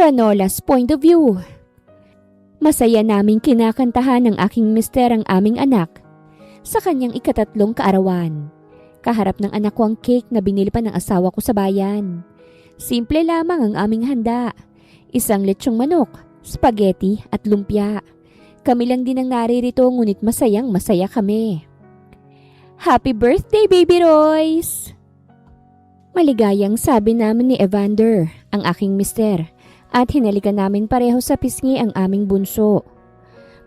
Ranola's point of view. Masaya naming kinakantahan ng aking mister ang aming anak sa kanyang ikatatlong kaarawan. Kaharap ng anak ko ang cake na binili pa ng asawa ko sa bayan. Simple lamang ang aming handa. Isang lechong manok, spaghetti at lumpia. Kami lang din ang naririto ngunit masayang masaya kami. Happy birthday, Baby Royce! Maligayang sabi namin ni Evander, ang aking mister, at hinalikan namin pareho sa pisngi ang aming bunso.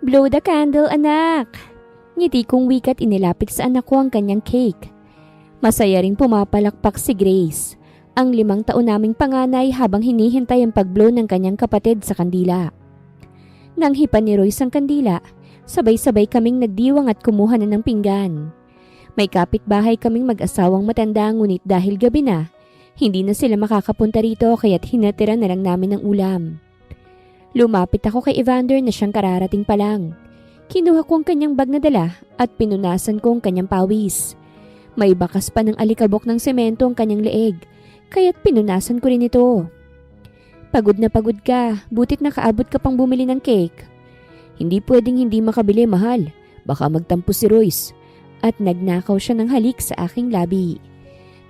Blow the candle, anak! Ngiti kong wikat inilapit sa anak ko ang kanyang cake. Masaya ring pumapalakpak si Grace, ang 5 taon naming panganay habang hinihintay ang pagblow ng kanyang kapatid sa kandila. Nang hipan ni Royce ang kandila, sabay-sabay kaming nagdiwang at kumuha na ng pinggan. May kapitbahay kaming mag-asawang matanda ngunit dahil gabi na, hindi na sila makakapunta rito kaya't hinatira na lang namin ng ulam. Lumapit ako kay Evander na siyang kararating pa lang. Kinuha ko ang kanyang bag na dala at pinunasan ko ang kanyang pawis. May bakas pa ng alikabok ng semento ang kanyang leeg, kaya't pinunasan ko rin ito. Pagod na pagod ka, butit nakaabot ka pang bumili ng cake. Hindi pwedeng hindi makabili, mahal. Baka magtampo si Royce. At nagnakaw siya ng halik sa aking labi.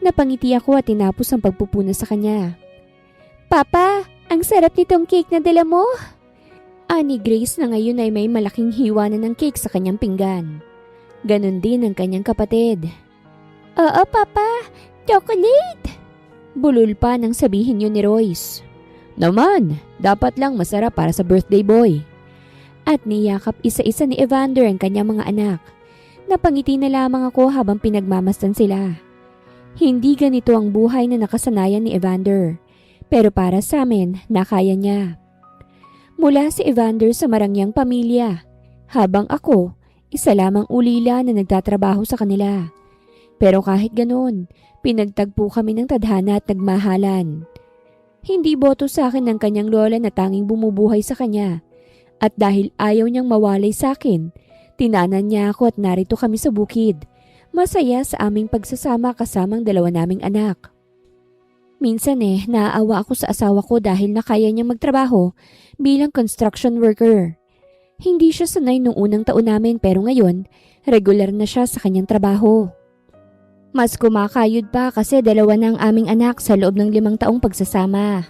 Napangiti ako at tinapos ang pagpupuna sa kanya. Papa, ang sarap nitong cake na dala mo. Ani Grace na ngayon ay may malaking hiwa na ng cake sa kanyang pinggan. Ganon din ang kanyang kapatid. Oo, Papa, chocolate! Bulol pa nang sabihin yun ni Royce. Naman, dapat lang masarap para sa birthday boy. At niyakap isa-isa ni Evander ang kanyang mga anak. Napangiti na lamang ako habang pinagmamasdan sila. Hindi ganito ang buhay na nakasanayan ni Evander, pero para sa amin, nakaya niya. Mula si Evander sa marangyang pamilya, habang ako, isa lamang ulila na nagtatrabaho sa kanila. Pero kahit ganoon, pinagtagpo kami ng tadhana at nagmahalan. Hindi boto sa akin ng kanyang lola na tanging bumubuhay sa kanya, at dahil ayaw niyang mawalay sa akin, tinanan niya ako at narito kami sa bukid. Masaya sa aming pagsasama kasamang 2 naming anak. Minsan naaawa ako sa asawa ko dahil nakaya niyang magtrabaho bilang construction worker. Hindi siya sanay nung unang taon namin pero ngayon, regular na siya sa kanyang trabaho. Mas kumakayod pa kasi 2 na ang aming anak sa loob ng 5 taong pagsasama.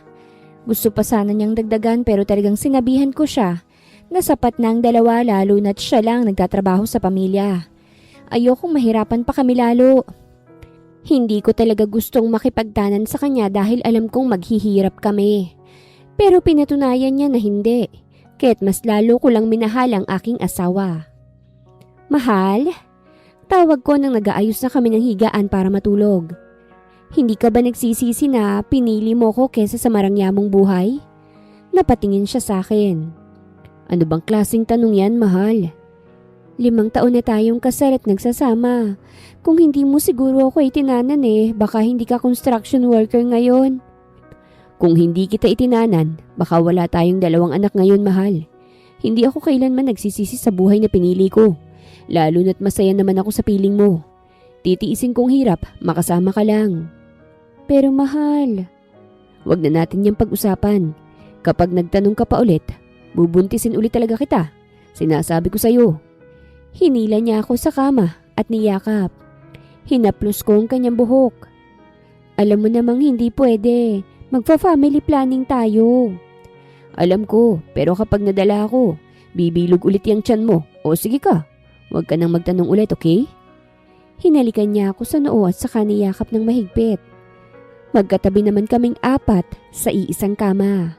Gusto pa sana niyang dagdagan pero talagang sinabihan ko siya na sapat na ang 2 lalo na't siya lang nagtatrabaho sa pamilya. Ayokong mahirapan pa kami lalo. Hindi ko talaga gustong makipagtanan sa kanya dahil alam kong maghihirap kami. Pero pinatunayan niya na hindi, kaya't mas lalo ko lang minahal ang aking asawa. Mahal? Tawag ko nang nag-aayos na kami ng higaan para matulog. Hindi ka ba nagsisisi na pinili mo ko kesa sa marangyamong buhay? Napatingin siya sa akin. Ano bang klaseng tanong yan, mahal? 5 taon na tayong kasal at nagsasama. Kung hindi mo siguro ako itinanan baka hindi ka construction worker ngayon. Kung hindi kita itinanan, baka wala tayong 2 anak ngayon, mahal. Hindi ako kailanman nagsisisi sa buhay na pinili ko. Lalo na't masaya naman ako sa piling mo. Titiisin kong hirap, makasama ka lang. Pero mahal, wag na natin niyang pag-usapan. Kapag nagtanong ka pa ulit, bubuntisin ulit talaga kita. Sinasabi ko sa'yo. Hinila niya ako sa kama at niyakap. Hinaplos ko ang kanyang buhok. Alam mo namang hindi pwede. Magfa-family planning tayo. Alam ko, pero kapag nadala ako, bibilog ulit yung tiyan mo. O sige ka, huwag ka nang magtanong ulit, okay? Hinalikan niya ako sa noo at saka niyakap ng mahigpit. Magkatabi naman kaming 4 sa iisang kama.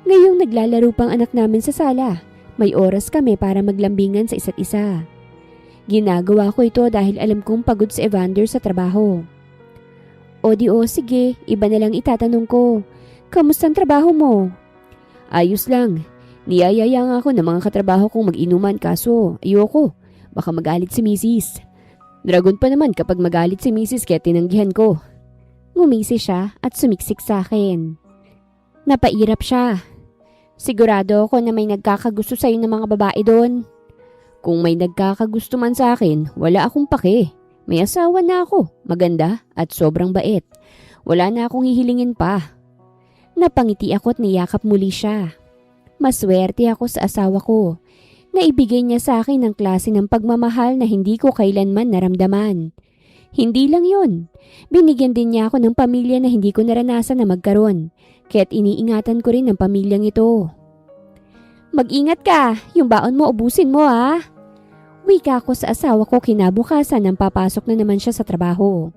Ngayong naglalaro pang anak namin sa sala, may oras kami para maglambingan sa isa't isa. Ginagawa ko ito dahil alam kong pagod si Evander sa trabaho. Sige, iba na lang itatanong ko. Kamusta ang trabaho mo? Ayos lang. Niyayaya nga ako ng mga katrabaho kong mag-inuman kaso ayoko. Baka magalit si Mrs. Dragon pa naman kapag magalit si Mrs. kaya tinanggihan ko. Ngumisi siya at sumiksik sa akin. Napairap siya. Sigurado ako na may nagkakagusto sa'yo ng mga babae doon. Kung may nagkakagusto man sa akin, wala akong pake. May asawa na ako, maganda at sobrang bait. Wala na akong hihilingin pa. Napangiti ako at niyakap muli siya. Maswerte ako sa asawa ko. Naibigay niya sa akin ang klase ng pagmamahal na hindi ko kailanman naramdaman. Hindi lang yon. Binigyan din niya ako ng pamilya na hindi ko naranasan na magkaroon. Kaya't iniingatan ko rin ang pamilyang ito. Mag-ingat ka, yung baon mo ubusin mo ha. Wika ko sa asawa ko kinabukasan nang papasok na naman siya sa trabaho.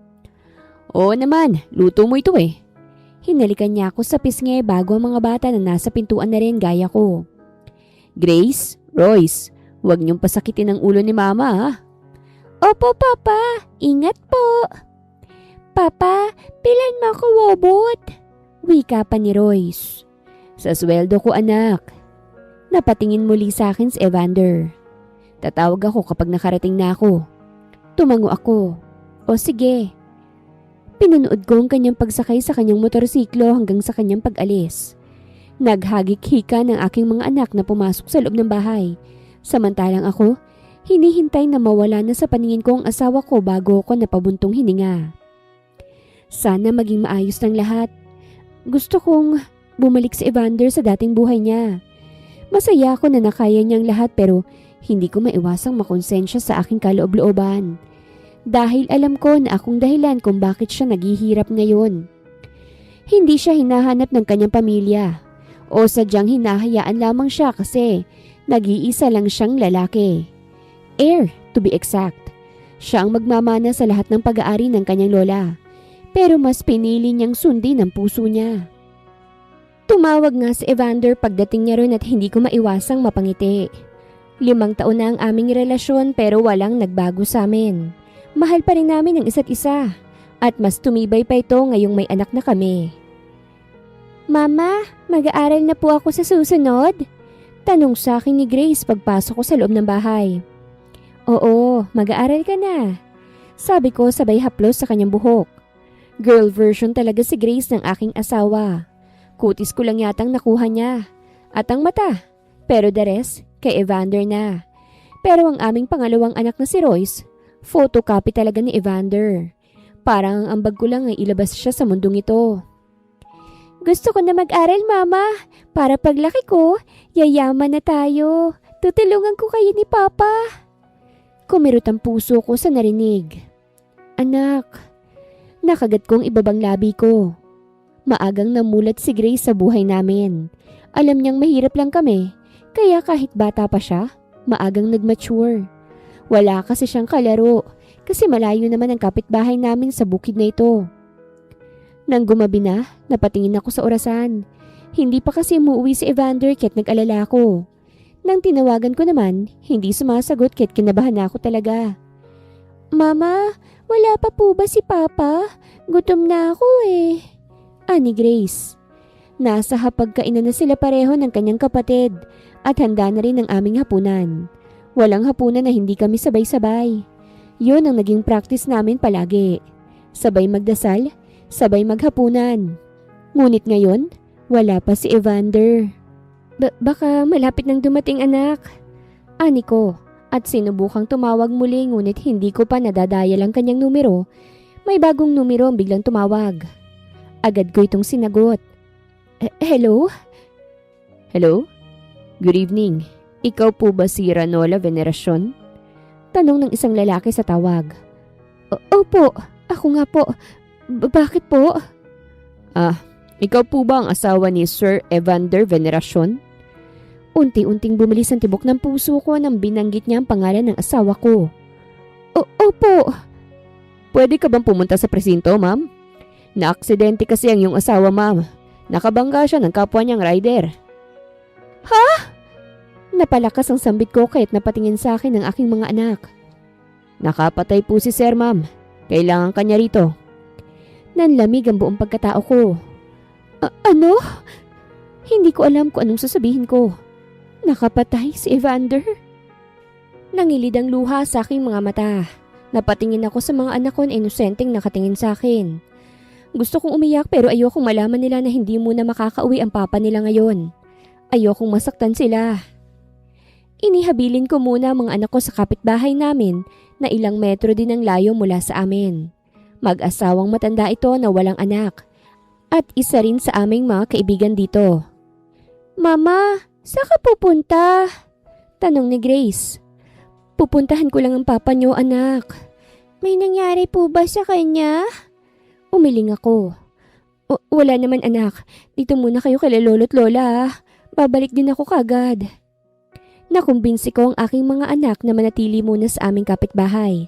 Oo naman, luto mo ito eh. Hinalikan niya ako sa pisngi bago ang mga bata na nasa pintuan na rin gaya ko. Grace, Royce, huwag niyong pasakitin ang ulo ni Mama ha. Opo Papa, ingat po. Papa, pilan mo ako wobot. Wika pa ni Royce. Sa sweldo ko anak. Napatingin muli sa akin si Evander. Tatawag ako kapag nakarating na ako. Tumango ako. O sige. Pinunood ko ang kanyang pagsakay sa kanyang motorsiklo hanggang sa kanyang pag-alis. Naghagik-hika ng aking mga anak na pumasok sa loob ng bahay. Samantalang ako, hinihintay na mawala na sa paningin ko ang asawa ko bago ako napabuntong hininga. Sana maging maayos ng lahat. Gusto kong bumalik si Evander sa dating buhay niya. Masaya ako na nakaya niyang lahat pero hindi ko maiwasang makonsensya sa aking kaloob-looban. Dahil alam ko na akong dahilan kung bakit siya naghihirap ngayon. Hindi siya hinahanap ng kanyang pamilya o sadyang hinahayaan lamang siya kasi nag-iisa lang siyang lalaki. Heir, to be exact. Siya ang magmamana sa lahat ng pag-aari ng kanyang lola. Pero mas pinili niyang sundin ang puso niya. Tumawag nga si Evander pagdating niya ron at hindi ko maiwasang mapangiti. 5 taon na ang aming relasyon pero walang nagbago sa amin. Mahal pa rin namin ang isa't isa at mas tumibay pa ito ngayong may anak na kami. Mama, mag-aaral na po ako sa susunod? Tanong sa akin ni Grace pagpasok ko sa loob ng bahay. Oo, mag-aaral ka na. Sabi ko sabay haplos sa kanyang buhok. Girl version talaga si Grace ng aking asawa. Kutis ko lang yatang nakuha niya. At ang mata. Pero the rest, kay Evander na. Pero ang aming pangalawang anak na si Royce, photocopy talaga ni Evander. Parang ang ambag ko lang ay ilabas siya sa mundong ito. Gusto ko na mag-aral, Mama. Para paglaki ko, yayaman na tayo. Tutulungan ko kayo ni Papa. Kumirot ang puso ko sa narinig. Anak, nakagat kong ibabang labi ko. Maagang namulat si Grace sa buhay namin. Alam niyang mahirap lang kami, kaya kahit bata pa siya, maagang nag-mature. Wala kasi siyang kalaro, kasi malayo naman ang kapitbahay namin sa bukid na ito. Nang gumabi na, napatingin ako sa orasan. Hindi pa kasi umuwi si Evander kaya't nag-alala ko. Nang tinawagan ko naman, hindi sumasagot kaya't kinabahan na ako talaga. Mama, wala pa po ba si Papa? Gutom na ako eh. Ani Grace. Nasa hapagkainan na sila pareho ng kanyang kapatid at handa na rin ang aming hapunan. Walang hapunan na hindi kami sabay-sabay. Yun ang naging practice namin palagi. Sabay magdasal, sabay maghapunan. Ngunit ngayon, wala pa si Evander. Baka malapit nang dumating anak. Ani ko at sinubukang tumawag muli ngunit hindi ko pa nadadaya lang kanyang numero. May bagong numero ang biglang tumawag. Agad ko itong sinagot. Hello? Hello? Good evening. Ikaw po ba si Ranola Veneracion? Tanong ng isang lalaki sa tawag. Opo, ako nga po. Bakit po? Ikaw po ba ang asawa ni Sir Evander Veneracion? Unti-unting bumilis ang tibok ng puso ko nang binanggit niya ang pangalan ng asawa ko. Opo. Pwede ka bang pumunta sa presinto, ma'am? Naaksidente kasi ang iyong asawa, ma'am. Nakabangga siya ng kapwa niyang rider. Ha? Napalakas ang sambit ko kahit napatingin sa akin ng aking mga anak. Nakapatay po si Sir, ma'am. Kailangan kanya rito. Nanlamig ang buong pagkatao ko. Ano? Hindi ko alam kung anong sasabihin ko. Nakapatay si Evander? Nangilid ang luha sa aking mga mata. Napatingin ako sa mga anak ko na inosenteng nakatingin sa akin. Gusto kong umiyak pero ayokong malaman nila na hindi muna makakauwi ang papa nila ngayon. Ayokong masaktan sila. Inihabilin ko muna ang mga anak ko sa kapitbahay namin na ilang metro din ang layo mula sa amin. Mag-asawang matanda ito na walang anak at isa rin sa aming mga kaibigan dito. Mama, saan ka pupunta? Tanong ni Grace. Pupuntahan ko lang ang papa niyo, anak. May nangyari po ba sa kanya? Umiling ako. Wala naman, anak. Dito muna kayo kay lolo't lola. Babalik din ako kagad. Nakumbinsi ko ang aking mga anak na manatili muna sa aming kapitbahay.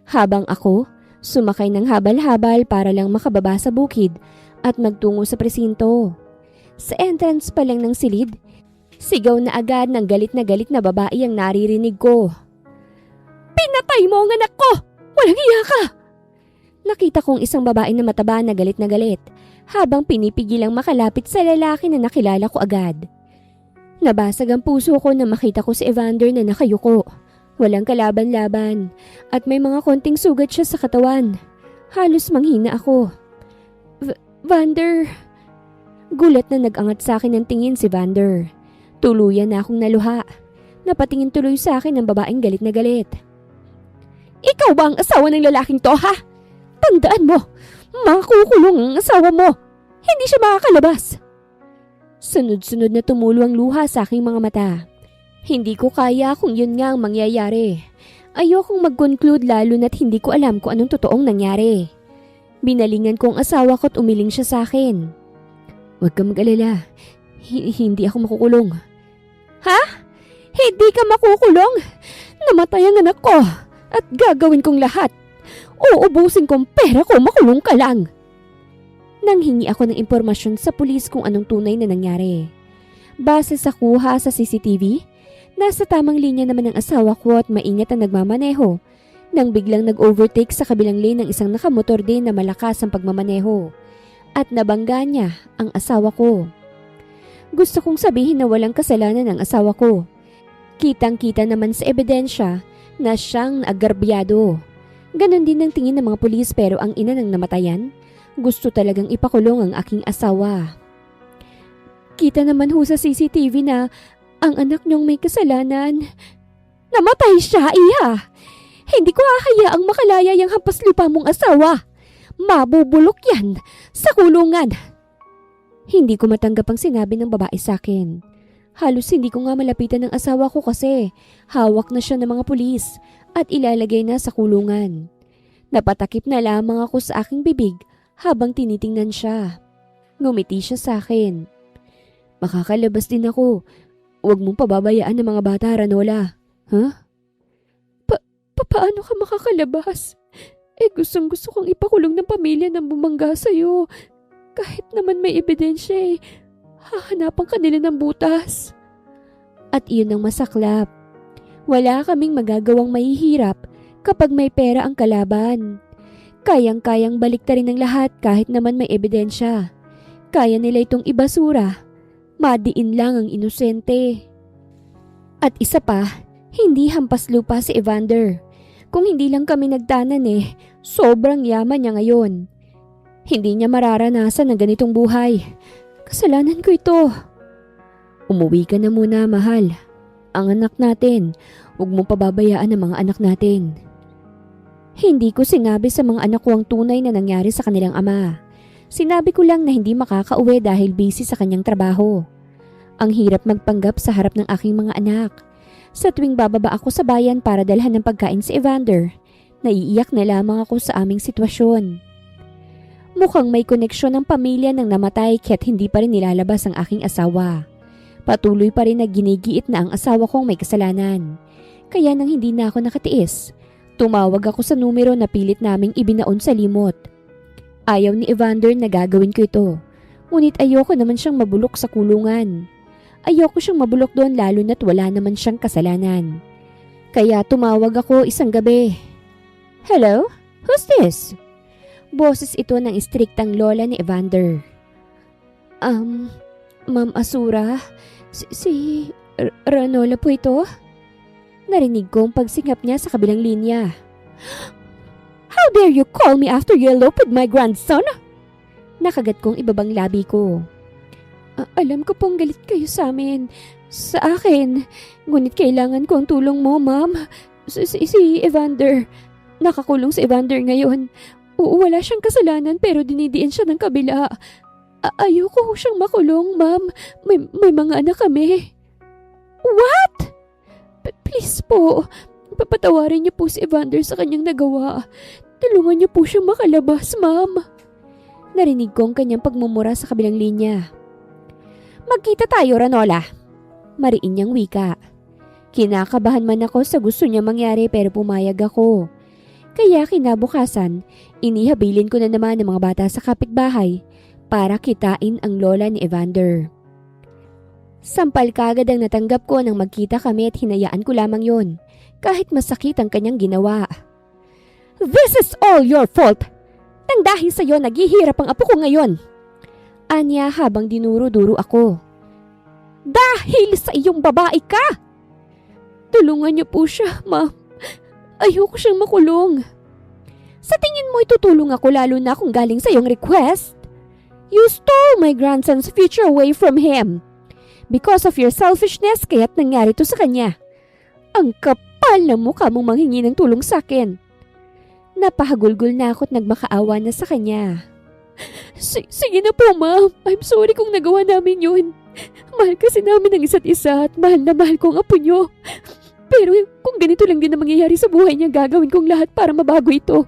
Habang ako, sumakay ng habal-habal para lang makababa sa bukid at magtungo sa presinto. Sa entrance pa lang ng silid, sigaw na agad ng galit na babae ang naririnig ko. Pinatay mo ang anak ko! Walang iya ka! Nakita kong isang babae na mataba na galit habang pinipigilang makalapit sa lalaki na nakilala ko agad. Nabasag ang puso ko na makita ko si Evander na nakayuko. Walang kalaban-laban at may mga konting sugat siya sa katawan. Halos manghina ako. Vander! Gulat na nag-angat sa akin ng tingin si Vander. Tuluyan na akong naluha. Napatingin tuloy sa akin ng babaeng galit na galit. Ikaw ba ang asawa ng lalaking to, ha? Tandaan mo, makukulong ang asawa mo. Hindi siya makakalabas. Sunod-sunod na tumulo ang luha sa aking mga mata. Hindi ko kaya kung yun nga ang mangyayari. Ayokong mag-conclude lalo na't hindi ko alam kung anong totoong nangyari. Binalingan ko ang asawa ko at umiling siya sa akin. Huwag kang mag-alala. Hindi ako makukulong. Ha? Hindi ka makukulong? Namatay ang anak ko at gagawin kong lahat. Uubusin kong pera ko, makulong ka lang. Nanghingi ako ng impormasyon sa pulis kung anong tunay na nangyari. Base sa kuha sa CCTV, nasa tamang linya naman ang asawa ko at maingat ang nagmamaneho nang biglang nag-overtake sa kabilang lane ng isang nakamotor din na malakas ang pagmamaneho at nabangga niya ang asawa ko. Gusto kong sabihin na walang kasalanan ang asawa ko. Kitang-kita naman sa ebidensya na siyang agarbyado. Ganon din ang tingin ng mga pulis pero ang ina ng namatayan, gusto talagang ipakulong ang aking asawa. Kita naman ho sa CCTV na ang anak niyong may kasalanan. Namatay siya, iya! Hindi ko hahayaang makalaya yung hampas lupa mong asawa. Mabubulok yan sa kulungan. Hindi ko matanggap ang sinabi ng babae sa akin. Halos hindi ko nga malapitan ng asawa ko kasi hawak na siya ng mga pulis at ilalagay na sa kulungan. Napatakip na lamang ako sa aking bibig habang tinitingnan siya. Ngumiti siya sa akin. Makakalabas din ako. Huwag mong pababayaan ng mga bata, Ranola. Huh? Paano ka makakalabas? Gustong-gusto kong ipakulong ng pamilya ng bumangga sa'yo. Kahit naman may ebidensya hahanapan ka nila ng butas. At iyon ang masaklap. Wala kaming magagawang mahihirap kapag may pera ang kalaban. Kayang-kayang baliktarin ng lahat kahit naman may ebidensya. Kaya nila itong ibasura. Madiin lang ang inosente. At isa pa, hindi hampas lupa si Evander. Kung hindi lang kami nagtanan sobrang yaman niya ngayon. Hindi niya mararanasan ng ganitong buhay. Kasalanan ko ito. Umuwi ka na muna, mahal. Ang anak natin, huwag mong pababayaan ang mga anak natin. Hindi ko sinabi sa mga anak ko ang tunay na nangyari sa kanilang ama. Sinabi ko lang na hindi makakauwi dahil busy sa kanyang trabaho. Ang hirap magpanggap sa harap ng aking mga anak. Sa tuwing bababa ako sa bayan para dalhan ng pagkain si Evander, naiiyak na lamang ako sa aming sitwasyon. Mukhang may koneksyon ng pamilya ng namatay kaya't hindi pa rin nilalabas ang aking asawa. Patuloy pa rin na ginigiit na ang asawa kong may kasalanan. Kaya nang hindi na ako nakatiis, tumawag ako sa numero na pilit naming ibinaon sa limot. Ayaw ni Evander na gagawin ko ito. Ngunit ayoko naman siyang mabulok sa kulungan. Ayoko siyang mabulok doon lalo na't wala naman siyang kasalanan. Kaya tumawag ako isang gabi. Hello? Who's this? Boses ito ng istriktang lola ni Evander. Ma'am Asura, si Ranola po ito? Narinig ko ang pagsingap niya sa kabilang linya. How dare you call me after you eloped with my grandson? Nakagat kong ibabang labi ko. Alam ko pong galit kayo sa amin. Sa akin, ngunit kailangan ko ang tulong mo, ma'am. Si Evander. Nakakulong si Evander ngayon. Oo, wala siyang kasalanan pero dinidiin siya ng kabila. Ayoko siyang makulong, ma'am. May mga anak kami. What? Please po, papatawarin niyo po si Evander sa kanyang nagawa. Tulungan niyo po siyang makalabas, ma'am. Narinig ko ang kanyang pagmumura sa kabilang linya. Magkita tayo, Ranola. Mariin niyang wika. Kinakabahan man ako sa gusto niya mangyari pero pumayag ako. Kaya kinabukasan, inihabilin ko na naman ng mga bata sa kapitbahay para kitain ang lola ni Evander. Sampal kagad ang natanggap ko nang magkita kami at hinayaan ko lamang yon, kahit masakit ang kanyang ginawa. This is all your fault! Nang dahil sa iyo naghihirap ang apo ko ngayon! Anya habang dinuro-duro ako. Dahil sa iyong babae ka! Tulungan niyo po siya, ma'am. Ayoko siyang makulong. Sa tingin mo itutulong ako lalo na kung galing sa iyong request? You stole my grandson's future away from him. Because of your selfishness, kaya't nangyari to sa kanya. Ang kapal ng mukha mong manghingi ng tulong sa akin. Napahagulgol na ako at nagmakaawa na sa kanya. Sige na po, ma'am. I'm sorry kung nagawa namin yun. Mahal kasi namin ang isa't isa at mahal na mahal ko ang apo niyo. Pero kung ganito lang din ang mangyayari sa buhay niya, gagawin kong lahat para mabago ito.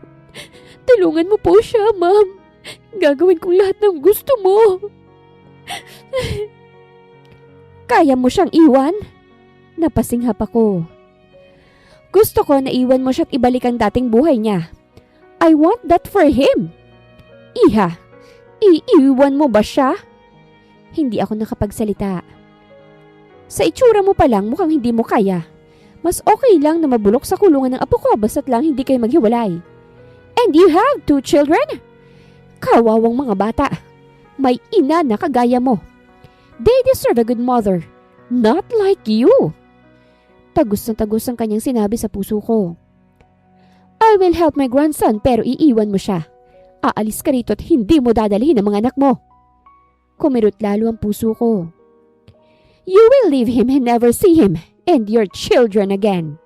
Tulungan mo po siya, ma'am. Gagawin kong lahat ng gusto mo. Kaya mo siyang iwan? Napasinghap ako. Gusto ko na iwan mo siya at ibalik ang dating buhay niya. I want that for him. Iha, iiwan mo ba siya? Hindi ako nakapagsalita. Sa itsura mo pa lang mukhang hindi mo kaya. Mas okay lang na mabulok sa kulungan ng apo ko basta't lang hindi kayo maghiwalay. And you have 2 children? Kawawang mga bata. May ina na kagaya mo. They deserve a good mother. Not like you. Tagos na tagos ang kanyang sinabi sa puso ko. I will help my grandson pero iiwan mo siya. Aalis ka rito at hindi mo dadalhin ang mga anak mo. Kumirot lalo ang puso ko. You will leave him and never see him and your children again.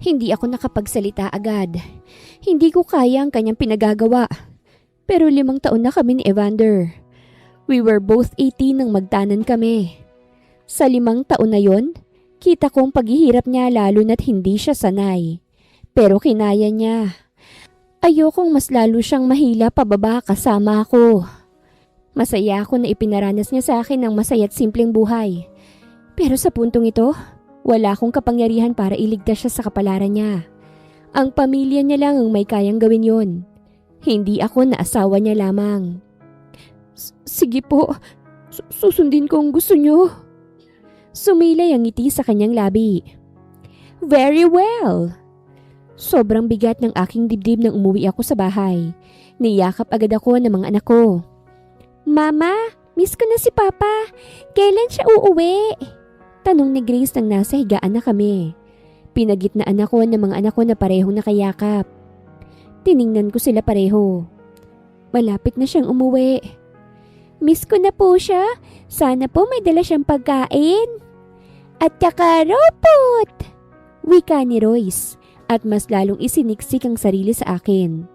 Hindi ako nakapagsalita agad. Hindi ko kaya ang kanyang pinagagawa. Pero 5 taon na kami ni Evander. We were both 18 nang magtanan kami. Sa 5 taon na yon, kita kong paghihirap niya lalo na't hindi siya sanay. Pero kinaya niya. Ayokong mas lalo siyang mahila pababa kasama ako. Masaya ako na ipinaranas niya sa akin ng masaya at simpleng buhay. Pero sa puntong ito, wala akong kapangyarihan para iligtas siya sa kapalaran niya. Ang pamilya niya lang ang may kayang gawin yon. Hindi ako na asawa niya lamang. Sige po, susundin ko ang gusto niyo. Sumilay ang ngiti sa kanyang labi. Very well. Sobrang bigat ng aking dibdib nang umuwi ako sa bahay. Niyakap agad ako ng mga anak ko. Mama, miss ko na si Papa. Kailan siya uuwi? Tanong ni Grace nang nasa higaan na kami. Pinagitnaan ako ng mga anak ko na parehong nakayakap. Tiningnan ko sila pareho. Malapit na siyang umuwi. Miss ko na po siya. Sana po may dala siyang pagkain. At saka robot! Wika ni Royce at mas lalong isiniksik ang sarili sa akin.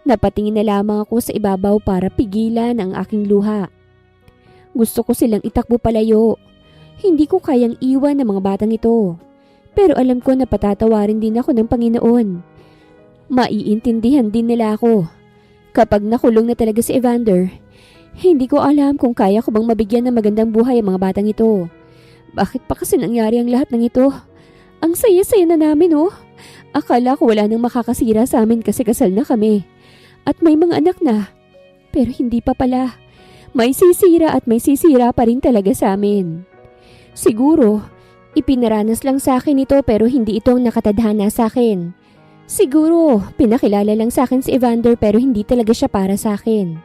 Napatingin na lamang ako sa ibabaw para pigilan ang aking luha. Gusto ko silang itakbo palayo. Hindi ko kayang iwan ng mga batang ito. Pero alam ko na patatawarin din ako ng Panginoon. Maiintindihan din nila ako. Kapag nakulong na talaga si Evander, hindi ko alam kung kaya ko bang mabigyan ng magandang buhay ang mga batang ito. Bakit pa kasi nangyari ang lahat ng ito? Ang saya-saya na namin oh. Akala ko wala nang makakasira sa amin kasi kasal na kami. At may mga anak na. Pero hindi pa pala. May sisira at may sisira pa rin talaga sa amin. Siguro, ipinaranas lang sa akin ito pero hindi ito ang nakatadhana sa akin. Siguro, pinakilala lang sa akin si Evander pero hindi talaga siya para sa akin.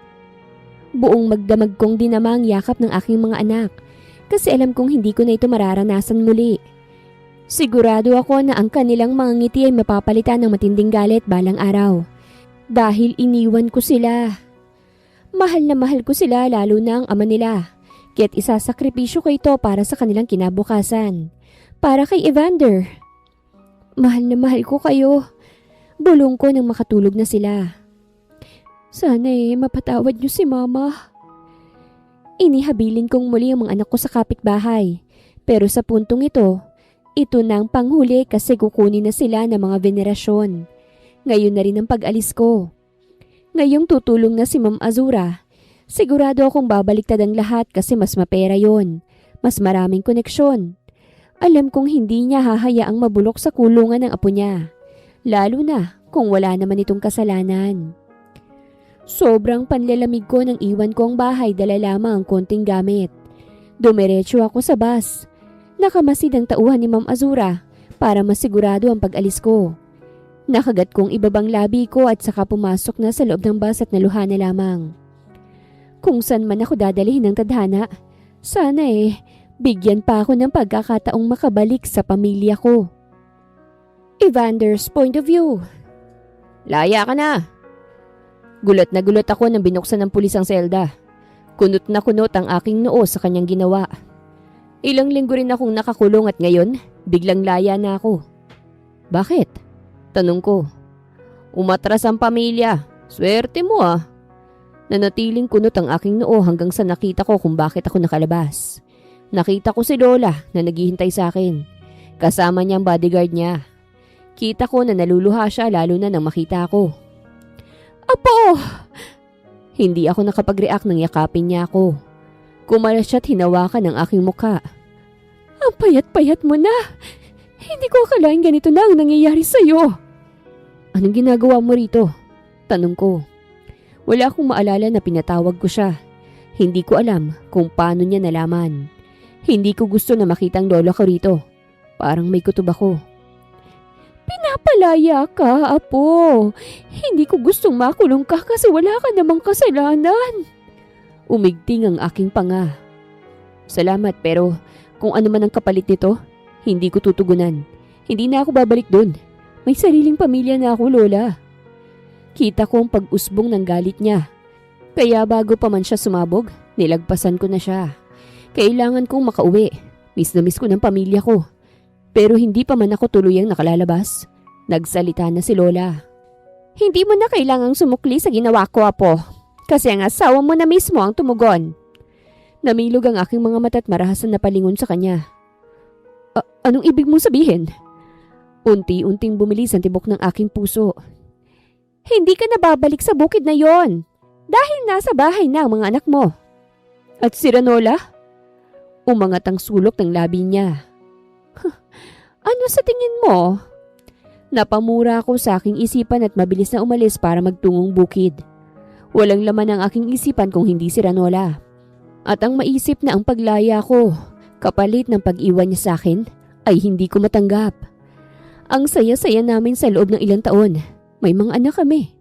Buong magdamag kong dinamang yakap ng aking mga anak kasi alam kong hindi ko na ito mararanasan muli. Sigurado ako na ang kanilang mga ngiti ay mapapalitan ng matinding galit balang araw. Dahil iniwan ko sila. Mahal na mahal ko sila lalo na ang ama nila. Porket isasakripisyo ko ito para sa kanilang kinabukasan. Para kay Evander. Mahal na mahal ko kayo. Bulong ko nang makatulog na sila. Sana mapatawad niyo si Mama. Inihabilin kong muli ang mga anak ko sa kapitbahay. Pero sa puntong ito na ang panghuli kasi kukunin na sila ng mga venerasyon. Ngayon na rin ang pag-alis ko. Ngayong tutulong na si Ma'am Azura, sigurado akong babaliktad ang lahat kasi mas mapera yon. Mas maraming koneksyon. Alam kong hindi niya hahayaang mabulok sa kulungan ng apo niya. Lalo na kung wala naman itong kasalanan. Sobrang panlalamig ko nang iwan ko ang bahay dala lamang ang konting gamit. Dumiretso ako sa bus. Nakamasid ang tauhan ni Ma'am Azura para masigurado ang pag-alis ko. Nakagat kong ibabang labi ko at saka pumasok na sa loob ng bus at naluha na lamang. Kung saan man ako dadalhin ng tadhana, sana bigyan pa ako ng pagkakataong makabalik sa pamilya ko. Evander's point of view. Laya ka na! Gulat na gulat ako nang binuksan ng pulis ang selda. Kunot na kunot ang aking noo sa kanyang ginawa. Ilang linggo rin akong nakakulong at ngayon, biglang laya na ako. Bakit? Tanong ko. Umatras ang pamilya. Swerte mo ah. Nanatiling kunot ang aking noo hanggang sa nakita ko kung bakit ako nakalabas. Nakita ko si Lola na naghihintay sa akin. Kasama niya ang bodyguard niya. Kita ko na naluluha siya lalo na nang makita ako. Apo! Hindi ako nakapag-react nang yakapin niya ako. Kumalas siya at hinawakan ang aking mukha. Ang payat-payat mo na! Hindi ko akalain ganito na ang nangyayari sa'yo. Anong ginagawa mo rito? Tanong ko. Wala akong maalala na pinatawag ko siya. Hindi ko alam kung paano niya nalaman. Hindi ko gusto na makita ang lola ko rito. Parang may kutob ako. Pinapalaya ka, Apo. Hindi ko gustong makulong ka kasi wala ka namang kasalanan. Umigting ang aking panga. Salamat pero kung ano man ang kapalit nito, hindi ko tutugunan. Hindi na ako babalik doon. May sariling pamilya na ako, Lola. Kita ko ang pag-usbong ng galit niya. Kaya bago pa man siya sumabog, nilagpasan ko na siya. Kailangan kong makauwi. Miss na miss ko ng pamilya ko. Pero hindi pa man ako tuluyang nakalalabas. Nagsalita na si Lola. Hindi mo na kailangang sumukli sa ginawa ko, Apo. Kasi ang asawa mo na mismo ang tumugon. Namilog ang aking mga mata at marahasan na palingon sa kanya. Anong ibig mong sabihin? Unti-unting bumilis ang tibok ng aking puso. Hindi ka na babalik sa bukid na yon. Dahil nasa bahay na ang mga anak mo. At si Ranola? Umangat ang sulok ng labi niya. Ano sa tingin mo? Napamura ako sa aking isipan at mabilis na umalis para magtungong bukid. Walang laman ang aking isipan kung hindi si Ranola. At ang maisip na ang paglaya ko, kapalit ng pag-iwan niya sa akin, ay hindi ko matanggap. Ang saya-saya namin sa loob ng ilang taon. May mga anak kami.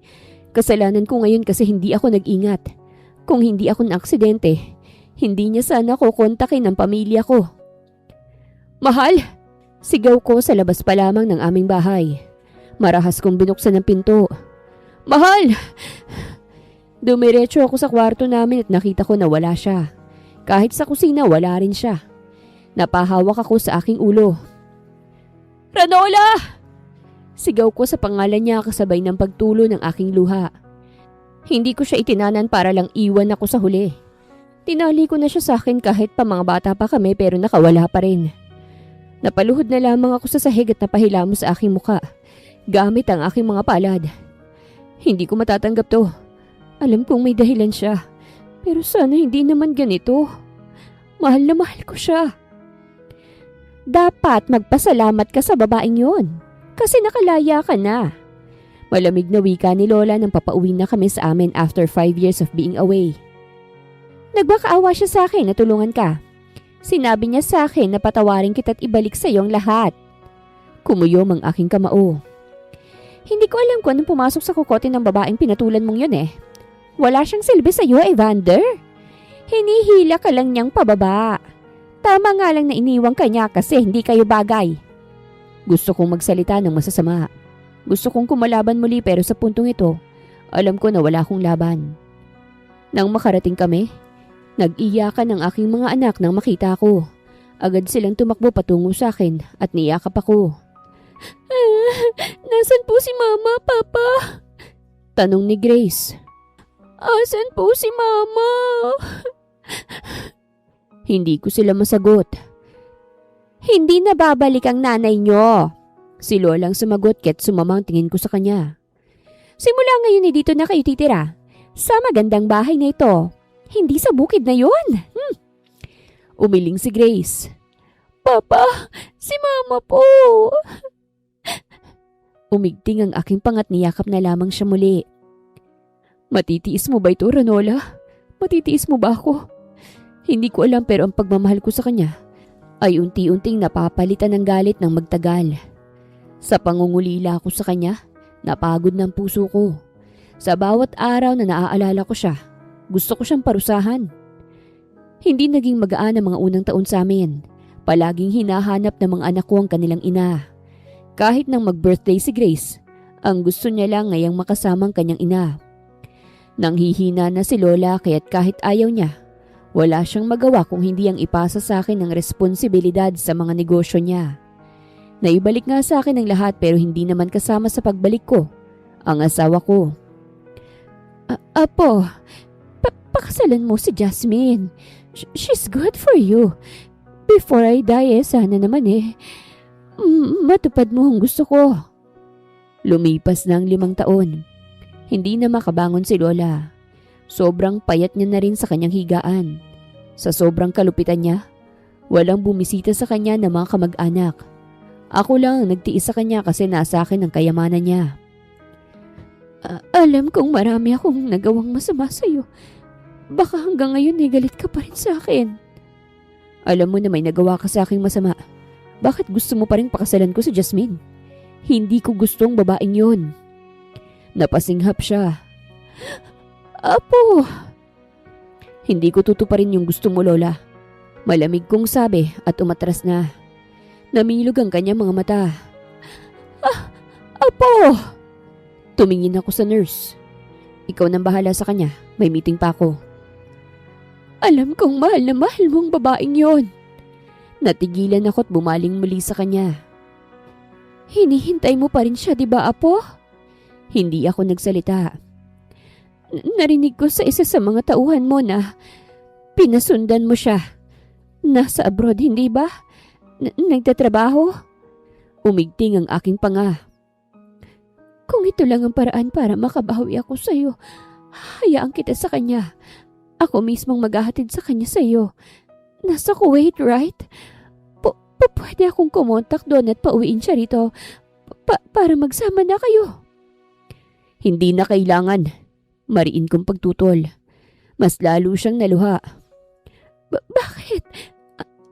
Kasalanan ko ngayon kasi hindi ako nag-ingat. Kung hindi ako na-aksidente, hindi niya sana ko kontakin ang pamilya ko. Mahal! Sigaw ko sa labas pa lamang ng aming bahay. Marahas kong binuksan ang pinto. Mahal! Dumiretso ako sa kwarto namin at nakita ko na wala siya. Kahit sa kusina wala rin siya. Napahawak ako sa aking ulo. Ranola! Sigaw ko sa pangalan niya kasabay ng pagtulo ng aking luha. Hindi ko siya itinanan para lang iwan ako sa huli. Tinali ko na siya sa akin kahit pa mga bata pa kami pero nakawala pa rin. Napaluhod na lamang ako sa sahig at napahilamos sa aking muka, gamit ang aking mga palad. Hindi ko matatanggap to. Alam kong may dahilan siya, pero sana hindi naman ganito. Mahal na mahal ko siya. Dapat magpasalamat ka sa babaeng yon, kasi nakalaya ka na. Malamig na wika ni Lola nang papauwi na kami sa amin after 5 years of being away. Nagbakaawa siya sa akin na tulungan ka. Sinabi niya sa akin na patawarin kita't ibalik sa iyo ang lahat. Kumuyom ang aking kamao. Hindi ko alam kung anong pumasok sa kukote ng babaeng pinatulan mong yun eh. Wala siyang silbi sa iyo, Evander. Hinihila ka lang niyang pababa. Tama nga lang na iniwang ka niya kasi hindi kayo bagay. Gusto kong magsalita ng masasama. Gusto kong kumalaban muli pero sa puntong ito, alam ko na wala akong laban. Nang makarating kami, Nag-iyakan ang aking mga anak nang makita ko. Agad silang tumakbo patungo sa akin at niyakap ako. Nasaan po si Mama, Papa? Tanong ni Grace. Asan po si Mama? Hindi ko sila masagot. Hindi na babalik ang nanay nyo. Si Lolang sumagot kaya't sumamang tingin ko sa kanya. Simula ngayon ay dito na kayo titira. Sa magandang bahay na ito. Hindi sa bukid na yon. Umiling si Grace. Papa, si Mama po. Umigting ang aking pangat niyakap na lamang siya muli. Matitiis mo ba ito, Ranola? Matitiis mo ba ako? Hindi ko alam pero ang pagmamahal ko sa kanya ay unti-unting napapalitan ng galit ng magtagal. Sa pangungulila ko sa kanya, napagod ng puso ko. Sa bawat araw na naaalala ko siya, gusto ko siyang parusahan. Hindi naging magaan ang mga unang taon sa amin. Palaging hinahanap ng mga anak ko ang kanilang ina. Kahit nang mag-birthday si Grace, ang gusto niya lang ngayang makasamang kanyang ina. Nanghihina na si Lola kaya't kahit ayaw niya, wala siyang magawa kung hindi ang ipasa sa akin ang responsibilidad sa mga negosyo niya. Naibalik nga sa akin ang lahat pero hindi naman kasama sa pagbalik ko ang asawa ko. Apo, pakasalan mo si Jasmine. She's good for you. Before I die sana naman matupad mo ang gusto ko. Lumipas na ang 5 taon. Hindi na makabangon si Lola. Sobrang payat niya na rin sa kanyang higaan. Sa sobrang kalupitan niya, walang bumisita sa kanya na mga kamag-anak. Ako lang ang nagtiis sa kanya kasi nasa akin ang kayamanan niya. Alam kong marami akong nagawang masama sa'yo. Baka hanggang ngayon ay galit ka pa rin sa akin. Alam mo na may nagawa ka sa aking masama. Bakit gusto mo pa rin pakasalan ko si Jasmine? Hindi ko gustong babaeng yun. Napasinghap siya. Apo! Hindi ko tutuparin yung gusto mo, Lola. Malamig kong sabi at umatras na. Namilog ang kanyang mga mata. Apo! Tumingin ako sa nurse. Ikaw nang bahala sa kanya. May meeting pa ako. Alam kong mahal na mahal mong babaeng yon. Natigilan ako at bumaling muli sa kanya. Hinihintay mo pa rin siya, di ba, Apo? Hindi ako nagsalita. Narinig ko sa isa sa mga tauhan mo na pinasundan mo siya. Nasa abroad, hindi ba? Nagtatrabaho? Umigting ang aking panga. Kung ito lang ang paraan para makabawi ako sa iyo, hayaan kita sa kanya. Ako mismong maghahatid sa kanya sa iyo. Nasa Kuwait, right? Pwede akong kumontak doon at pauwiin siya rito para magsama na kayo. Hindi na kailangan. Mariin kong pagtutol. Mas lalo siyang naluha. Bakit?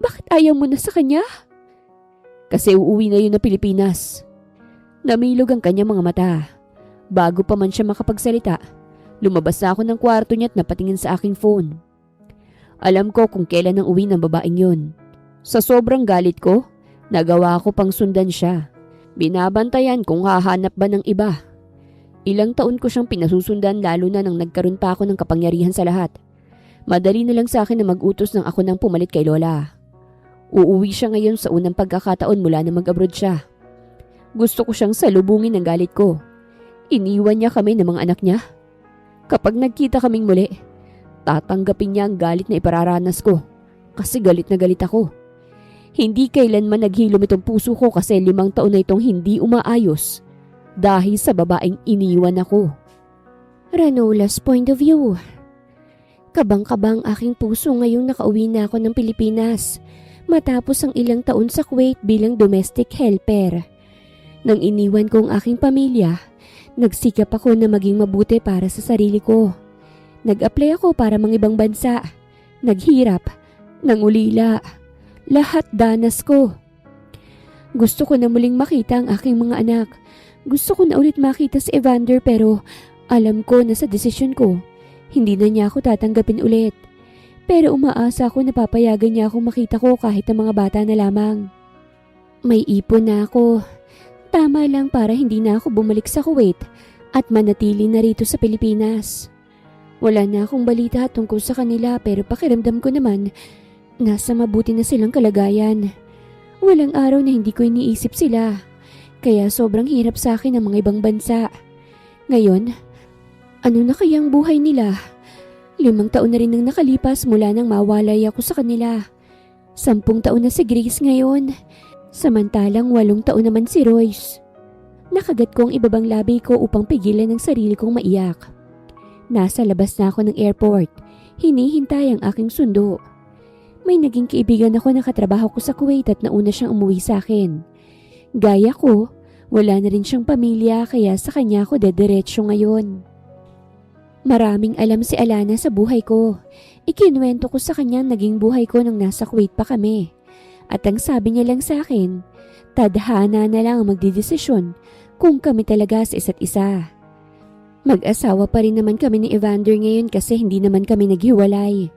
Bakit ayaw mo na sa kanya? Kasi uuwi na yun na Pilipinas. Namilog ang kanyang mga mata. Bago pa man siya makapagsalita, lumabas na ako ng kwarto niya at napatingin sa aking phone. Alam ko kung kailan ang uwi ng babaeng yun. Sa sobrang galit ko, nagawa ko pang sundan siya. Binabantayan kung hahanap ba ng iba. Ilang taon ko siyang pinasusundan lalo na nang nagkaroon pa ako ng kapangyarihan sa lahat. Madali na lang sa akin na mag-utos ng ako nang pumalit kay Lola. Uuwi siya ngayon sa unang pagkakataon mula na mag-abroad siya. Gusto ko siyang salubungin ng galit ko. Iniwan niya kami ng mga anak niya. Kapag nagkita kaming muli, tatanggapin niya ang galit na ipararanas ko. Kasi galit na galit ako. Hindi kailanman naghilom itong puso ko kasi 5 taon na itong hindi umaayos. Dahil sa babaeng iniwan ako. Ranola's point of view. Kabang-kabang aking puso ngayong nakauwi na ako ng Pilipinas matapos ang ilang taon sa Kuwait bilang domestic helper. Nang iniwan ko ang aking pamilya, nagsikap ako na maging mabuti para sa sarili ko. Nag-apply ako para mga ibang bansa. Naghirap, nangulila. Lahat danas ko. Gusto ko na muling makita ang aking mga anak. Gusto ko na ulit makita si Evander pero alam ko na sa desisyon ko, hindi na niya ako tatanggapin ulit. Pero umaasa ako na papayagan niya akong makita ko kahit ang mga bata na lamang. May ipon na ako. Tama lang para hindi na ako bumalik sa Kuwait at manatili na rito sa Pilipinas. Wala na akong balita tungkol sa kanila pero pakiramdam ko naman nasa mabuti na silang kalagayan. Walang araw na hindi ko iniisip sila. Kaya sobrang hirap sa akin ang mga ibang bansa. Ngayon, ano na kayang buhay nila? 5 taon na rin nang nakalipas mula nang mawalay ako sa kanila. 10 taon na si Grace ngayon. Samantalang 8 taon naman si Royce. Nakagat ko ang ibabang labi ko upang pigilan ang sarili kong maiyak. Nasa labas na ako ng airport. Hinihintay ang aking sundo. May naging kaibigan ako na katrabaho ko sa Kuwait at nauna siyang umuwi sa akin. Gaya ko, wala na rin siyang pamilya kaya sa kanya ako dediretso ngayon. Maraming alam si Alana sa buhay ko. Ikinuwento ko sa kanya naging buhay ko nung nasa Kuwait pa kami. At ang sabi niya lang sa akin, tadhana na lang ang magdidesisyon kung kami talaga sa isa't isa. Mag-asawa pa rin naman kami ni Evander ngayon kasi hindi naman kami naghiwalay.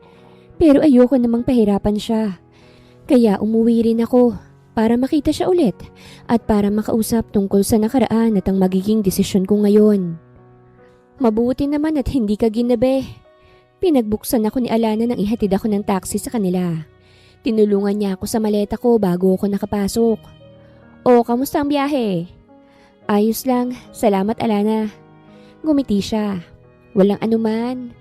Pero ayoko namang pahirapan siya. Kaya umuwi rin ako para makita siya ulit at para makausap tungkol sa nakaraan at ang magiging desisyon ko ngayon. Mabuti naman at hindi ka ginabi. Pinagbuksan ako ni Alana nang ihatid ako ng taxi sa kanila. Tinulungan niya ako sa maleta ko bago ako nakapasok. O, kamusta ang biyahe? Ayos lang, salamat Alana. Ngumiti siya. Walang anuman.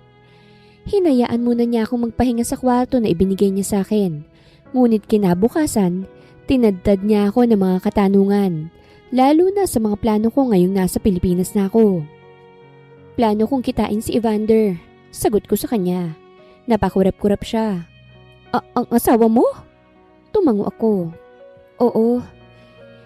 Hinayaan muna niya akong magpahinga sa kwarto na ibinigay niya sa akin. Ngunit kinabukasan, tinadtad niya ako ng mga katanungan, lalo na sa mga plano ko ngayong nasa Pilipinas na ako. Plano kong kitain si Evander. Sagot ko sa kanya. Napakurap-kurap siya. Ang asawa mo? Tumango ako. Oo.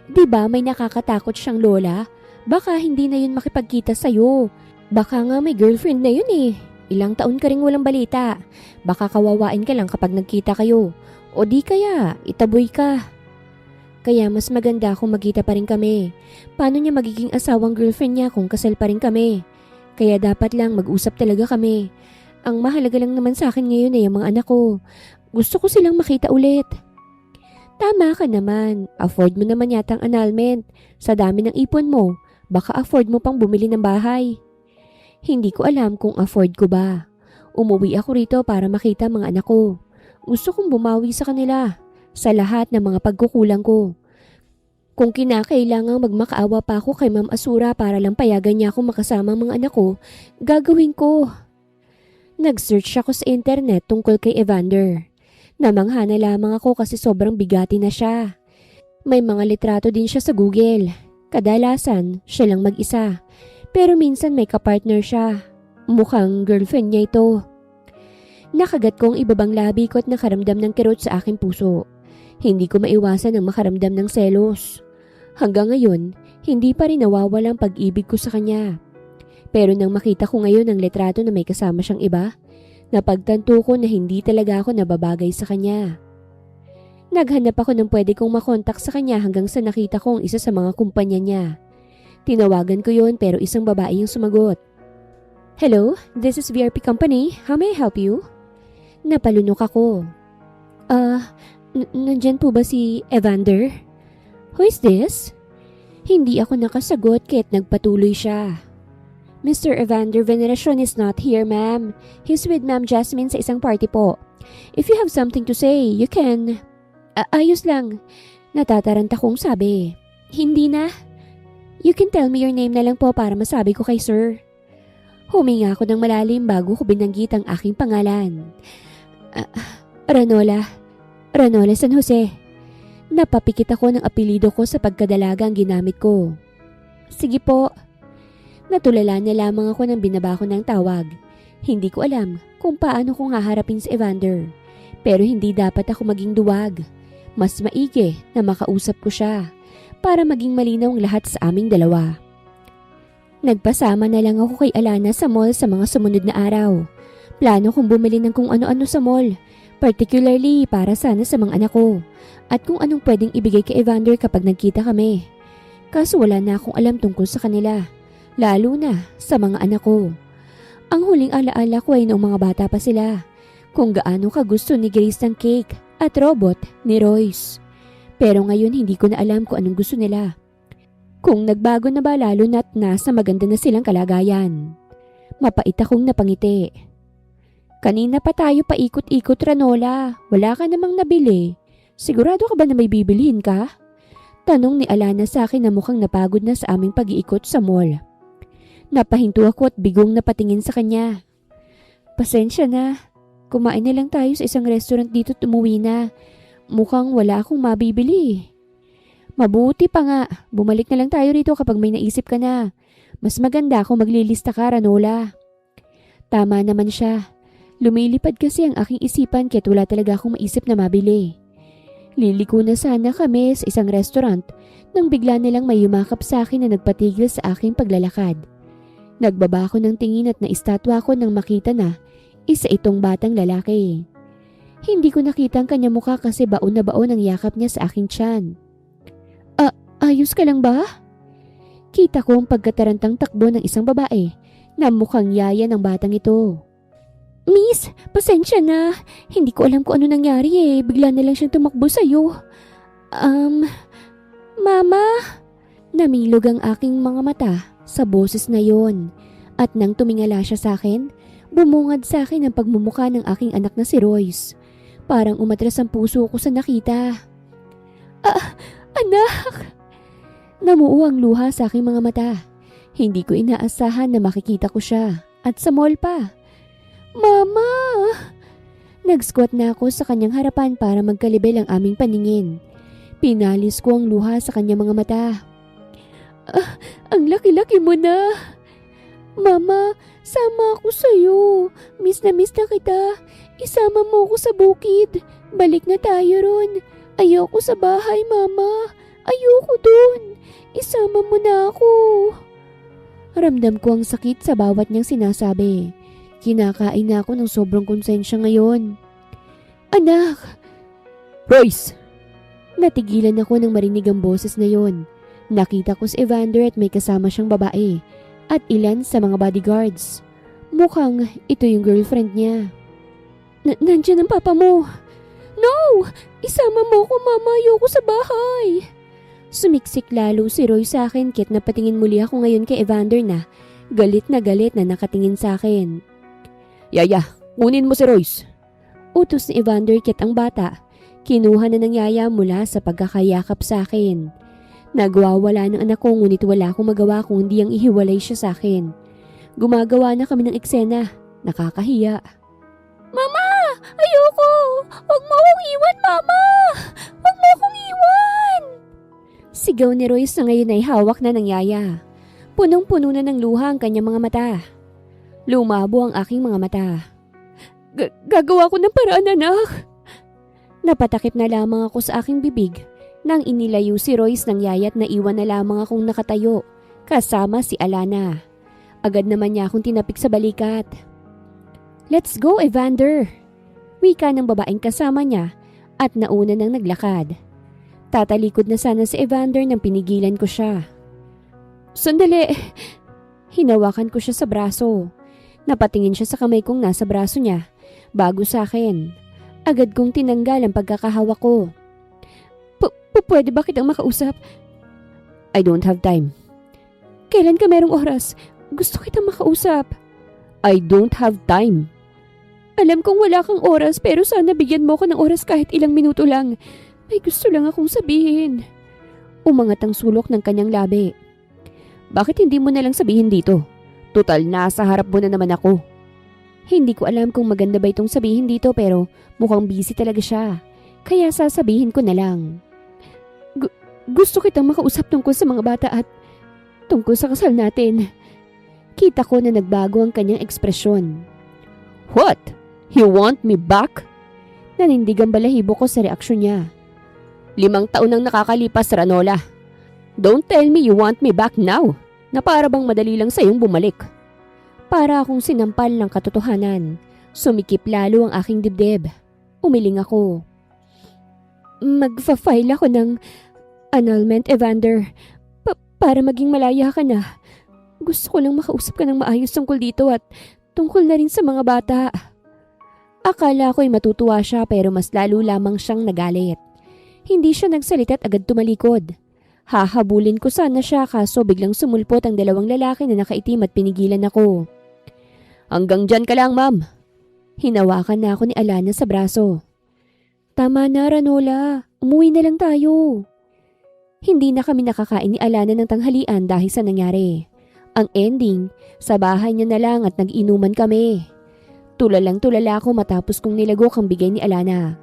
Diba may nakakatakot siyang lola? Baka hindi na yun makipagkita sa'yo. Baka nga may girlfriend na yun eh. Ilang taon ka ring walang balita. Baka kawawain ka lang kapag nagkita kayo. O di kaya, itaboy ka. Kaya mas maganda kung magkita pa rin kami. Paano niya magiging asawang girlfriend niya kung kasal pa rin kami? Kaya dapat lang mag-usap talaga kami. Ang mahalaga lang naman sa akin ngayon ay ang mga anak ko. Gusto ko silang makita ulit. Tama ka naman. Afford mo naman yatang annulment. Sa dami ng ipon mo, baka afford mo pang bumili ng bahay. Hindi ko alam kung afford ko ba. Umuwi ako rito para makita mga anak ko. Gusto kong bumawi sa kanila. Sa lahat ng mga pagkukulang ko. Kung kinakailangang magmakaawa pa ako kay Ma'am Asura para lang payagan niya akong makasama ang mga anak ko, gagawin ko. Nag-search ako sa internet tungkol kay Evander. Namangha na lamang ako kasi sobrang bigati na siya. May mga litrato din siya sa Google. Kadalasan, siya lang mag-isa. Pero minsan may kapartner siya. Mukhang girlfriend niya ito. Nakagat ko ang ibabang labi ko at nakaramdam ng kirot sa aking puso. Hindi ko maiwasan ang makaramdam ng selos. Hanggang ngayon, hindi pa rin nawawala ang pag-ibig ko sa kanya. Pero nang makita ko ngayon ang litrato na may kasama siyang iba, napagtanto ko na hindi talaga ako nababagay sa kanya. Naghanap ako ng pwede kong makontak sa kanya hanggang sa nakita ko ang isa sa mga kumpanya niya. Tinawagan ko yon pero isang babae yung sumagot. Hello, this is VRP Company. How may I help you? Napalunok ako. Nandyan po ba si Evander? Who is this? Hindi ako nakasagot kahit nagpatuloy siya. Mr. Evander Veneracion is not here, ma'am. He's with Ma'am Jasmine sa isang party po. If you have something to say, you can... ayos lang. Natataranta kong sabi. Hindi na. You can tell me your name na lang po para masabi ko kay sir. Huminga ako ng malalim bago ko binanggit ang aking pangalan. Ranola San Jose. Napapikit ako ng apelido ko sa pagkadalaga ang ginamit ko. Sige po. Natulala niya lamang ako nang binaba ko ng tawag. Hindi ko alam kung paano kong haharapin si Evander. Pero hindi dapat ako maging duwag. Mas maigi na makausap ko siya para maging malinaw ang lahat sa aming dalawa. Nagpasama na lang ako kay Alana sa mall sa mga sumunod na araw. Plano kong bumili ng kung ano-ano sa mall, particularly para sana sa mga anak ko, at kung anong pwedeng ibigay kay Evander kapag nagkita kami. Kaso wala na akong alam tungkol sa kanila, lalo na sa mga anak ko. Ang huling alaala ko ay noong mga bata pa sila, kung gaano kagusto ni Grace ng cake at robot ni Royce. Pero ngayon hindi ko na alam kung anong gusto nila. Kung nagbago na ba lalo na't nasa maganda na silang kalagayan. Mapait akong napangiti. Kanina pa tayo paikot-ikot, Ranola. Wala ka namang nabili. Sigurado ka ba na may bibilhin ka? Tanong ni Alana sa akin na mukhang napagod na sa aming pag-iikot sa mall. Napahinto ako at bigong napatingin sa kanya. Pasensya na. Kumain na lang tayo sa isang restaurant dito at umuwi na. Mukhang wala akong mabibili. Mabuti pa nga. Bumalik na lang tayo rito kapag may naisip ka na. Mas maganda kung maglilista ka, Ranola. Tama naman siya. Lumilipad kasi ang aking isipan kaya't wala talaga akong maisip na mabili. Liliko na sana kami sa isang restaurant nang bigla nilang may yumakap sa akin na nagpatigil sa aking paglalakad. Nagbaba ako ng tingin at naistatwa ko nang makita na isa itong batang lalaki. Hindi ko nakita ang kanya mukha kasi baon na baon ang yakap niya sa aking tiyan. Ayos ka lang ba? Kita ko ang pagkatarantang takbo ng isang babae na mukhang yaya ng batang ito. Miss, pasensya na. Hindi ko alam kung ano nangyari Bigla na lang siyang tumakbo sa'yo. Mama? Namilog ang aking mga mata sa boses na yon. At nang tumingala siya sa akin, bumungad sa akin ang pagmumukha ng aking anak na si Royce. Parang umatras ang puso ko sa nakita. Anak! Namuo ang luha sa aking mga mata. Hindi ko inaasahan na makikita ko siya. At sa mall pa. Mama! Nag-squat na ako sa kanyang harapan para magkalibel ang aming paningin. Pinalis ko ang luha sa kanyang mga mata. Ang laki-laki mo na! Mama, sama ako sa'yo. Miss na kita. Isama mo ako sa bukid. Balik na tayo ron. Ayoko sa bahay, Mama. Ayoko dun. Isama mo na ako. Ramdam ko ang sakit sa bawat niyang sinasabi. Kinakain na ako ng sobrang konsensya ngayon. Anak! Royce! Natigilan ako nang marinig ang boses na yon. Nakita ko si Evander at may kasama siyang babae at ilan sa mga bodyguards. Mukhang ito yung girlfriend niya. Nandiyan ang papa mo. No! Isama mo ko, Mama. Ayoko sa bahay. Sumiksik lalo si Roy sa akin kit napatingin muli ako ngayon kay Evander na galit na nakatingin sa akin. Yaya, kunin mo si Royce. Utos ni Evander kit ang bata. Kinuha na ng yaya mula sa pagkakayakap sa akin. Nagwawala ng anak ko ngunit wala akong magawa kung hindi ang ihiwalay siya sa akin. Gumagawa na kami ng eksena. Nakakahiya. Mama! Ayoko! Huwag mo akong iwan, Mama! Huwag mo akong iwan! Sigaw ni Royce na ngayon ay hawak na ng yaya. Punong-puno na ng luha ang kanyang mga mata. Lumabo ang aking mga mata. Gagawa ko ng paraan, anak! Napatakip na lamang ako sa aking bibig nang inilayo si Royce ng yaya at naiwan na lamang akong nakatayo kasama si Alana. Agad naman niya akong tinapik sa balikat. Let's go, Evander! Wika ng babaeng kasama niya at nauna nang naglakad. Tatalikod na sana si Evander nang pinigilan ko siya. Sandali! Hinawakan ko siya sa braso. Napatingin siya sa kamay kong nasa braso niya bago sa akin. Agad kong tinanggal ang pagkakahawak ko. Pwede ba kitang makausap? I don't have time. Kailan ka merong oras? Gusto kitang makausap. I don't have time. Alam kong wala kang oras pero sana bigyan mo ko ng oras kahit ilang minuto lang. May gusto lang akong sabihin. Umangat ang sulok ng kanyang labi. Bakit hindi mo na lang sabihin dito? Total, nasa harap mo na naman ako. Hindi ko alam kung maganda ba itong sabihin dito pero mukhang busy talaga siya. Kaya sasabihin ko na lang. Gusto kitang makausap tungkol sa mga bata at tungkol sa kasal natin. Kita ko na nagbago ang kanyang ekspresyon. What? You want me back? Nanindig ang balahibo ko sa reaksyon niya. 5 taon nang nakakalipas, Ranola. Don't tell me you want me back now, na para bang madali lang sa'yong bumalik. Para akong sinampal ng katotohanan. Sumikip lalo ang aking dibdib. Umiling ako. Magfa-file ako ng annulment, Evander. Para maging malaya ka na. Gusto ko lang makausap ka ng maayos tungkol dito at tungkol na rin sa mga bata. Akala ko'y matutuwa siya pero mas lalo lamang siyang nagalit. Hindi siya nagsalita at agad tumalikod. Hahabulin ko sana siya kaso biglang sumulpot ang 2 lalaki na nakaitim at pinigilan ako. Hanggang dyan ka lang, ma'am. Hinawakan na ako ni Alana sa braso. Tama na, Ranola. Umuwi na lang tayo. Hindi na kami nakakain ni Alana ng tanghalian dahil sa nangyari. Ang ending, sa bahay niya na lang at nag-inuman kami. Tulalang-tulala ako matapos kong nilagok ang bigay ni Alana.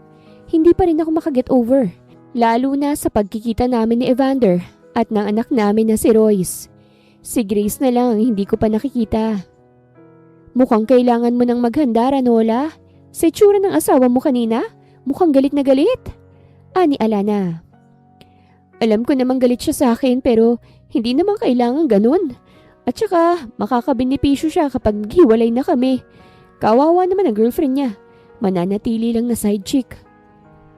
Hindi pa rin ako makaget over. Lalo na sa pagkikita namin ni Evander at ng anak namin na si Royce. Si Grace na lang ang hindi ko pa nakikita. Mukhang kailangan mo nang maghanda, Ranola. Sa itsura ng asawa mo kanina, mukhang galit na galit. Ani Alana. Alam ko namang galit siya sa akin pero hindi naman kailangan ganun. At saka makakabenipisyo siya kapag hiwalay na kami. Kawawa naman ang girlfriend niya. Mananatili lang na side chick.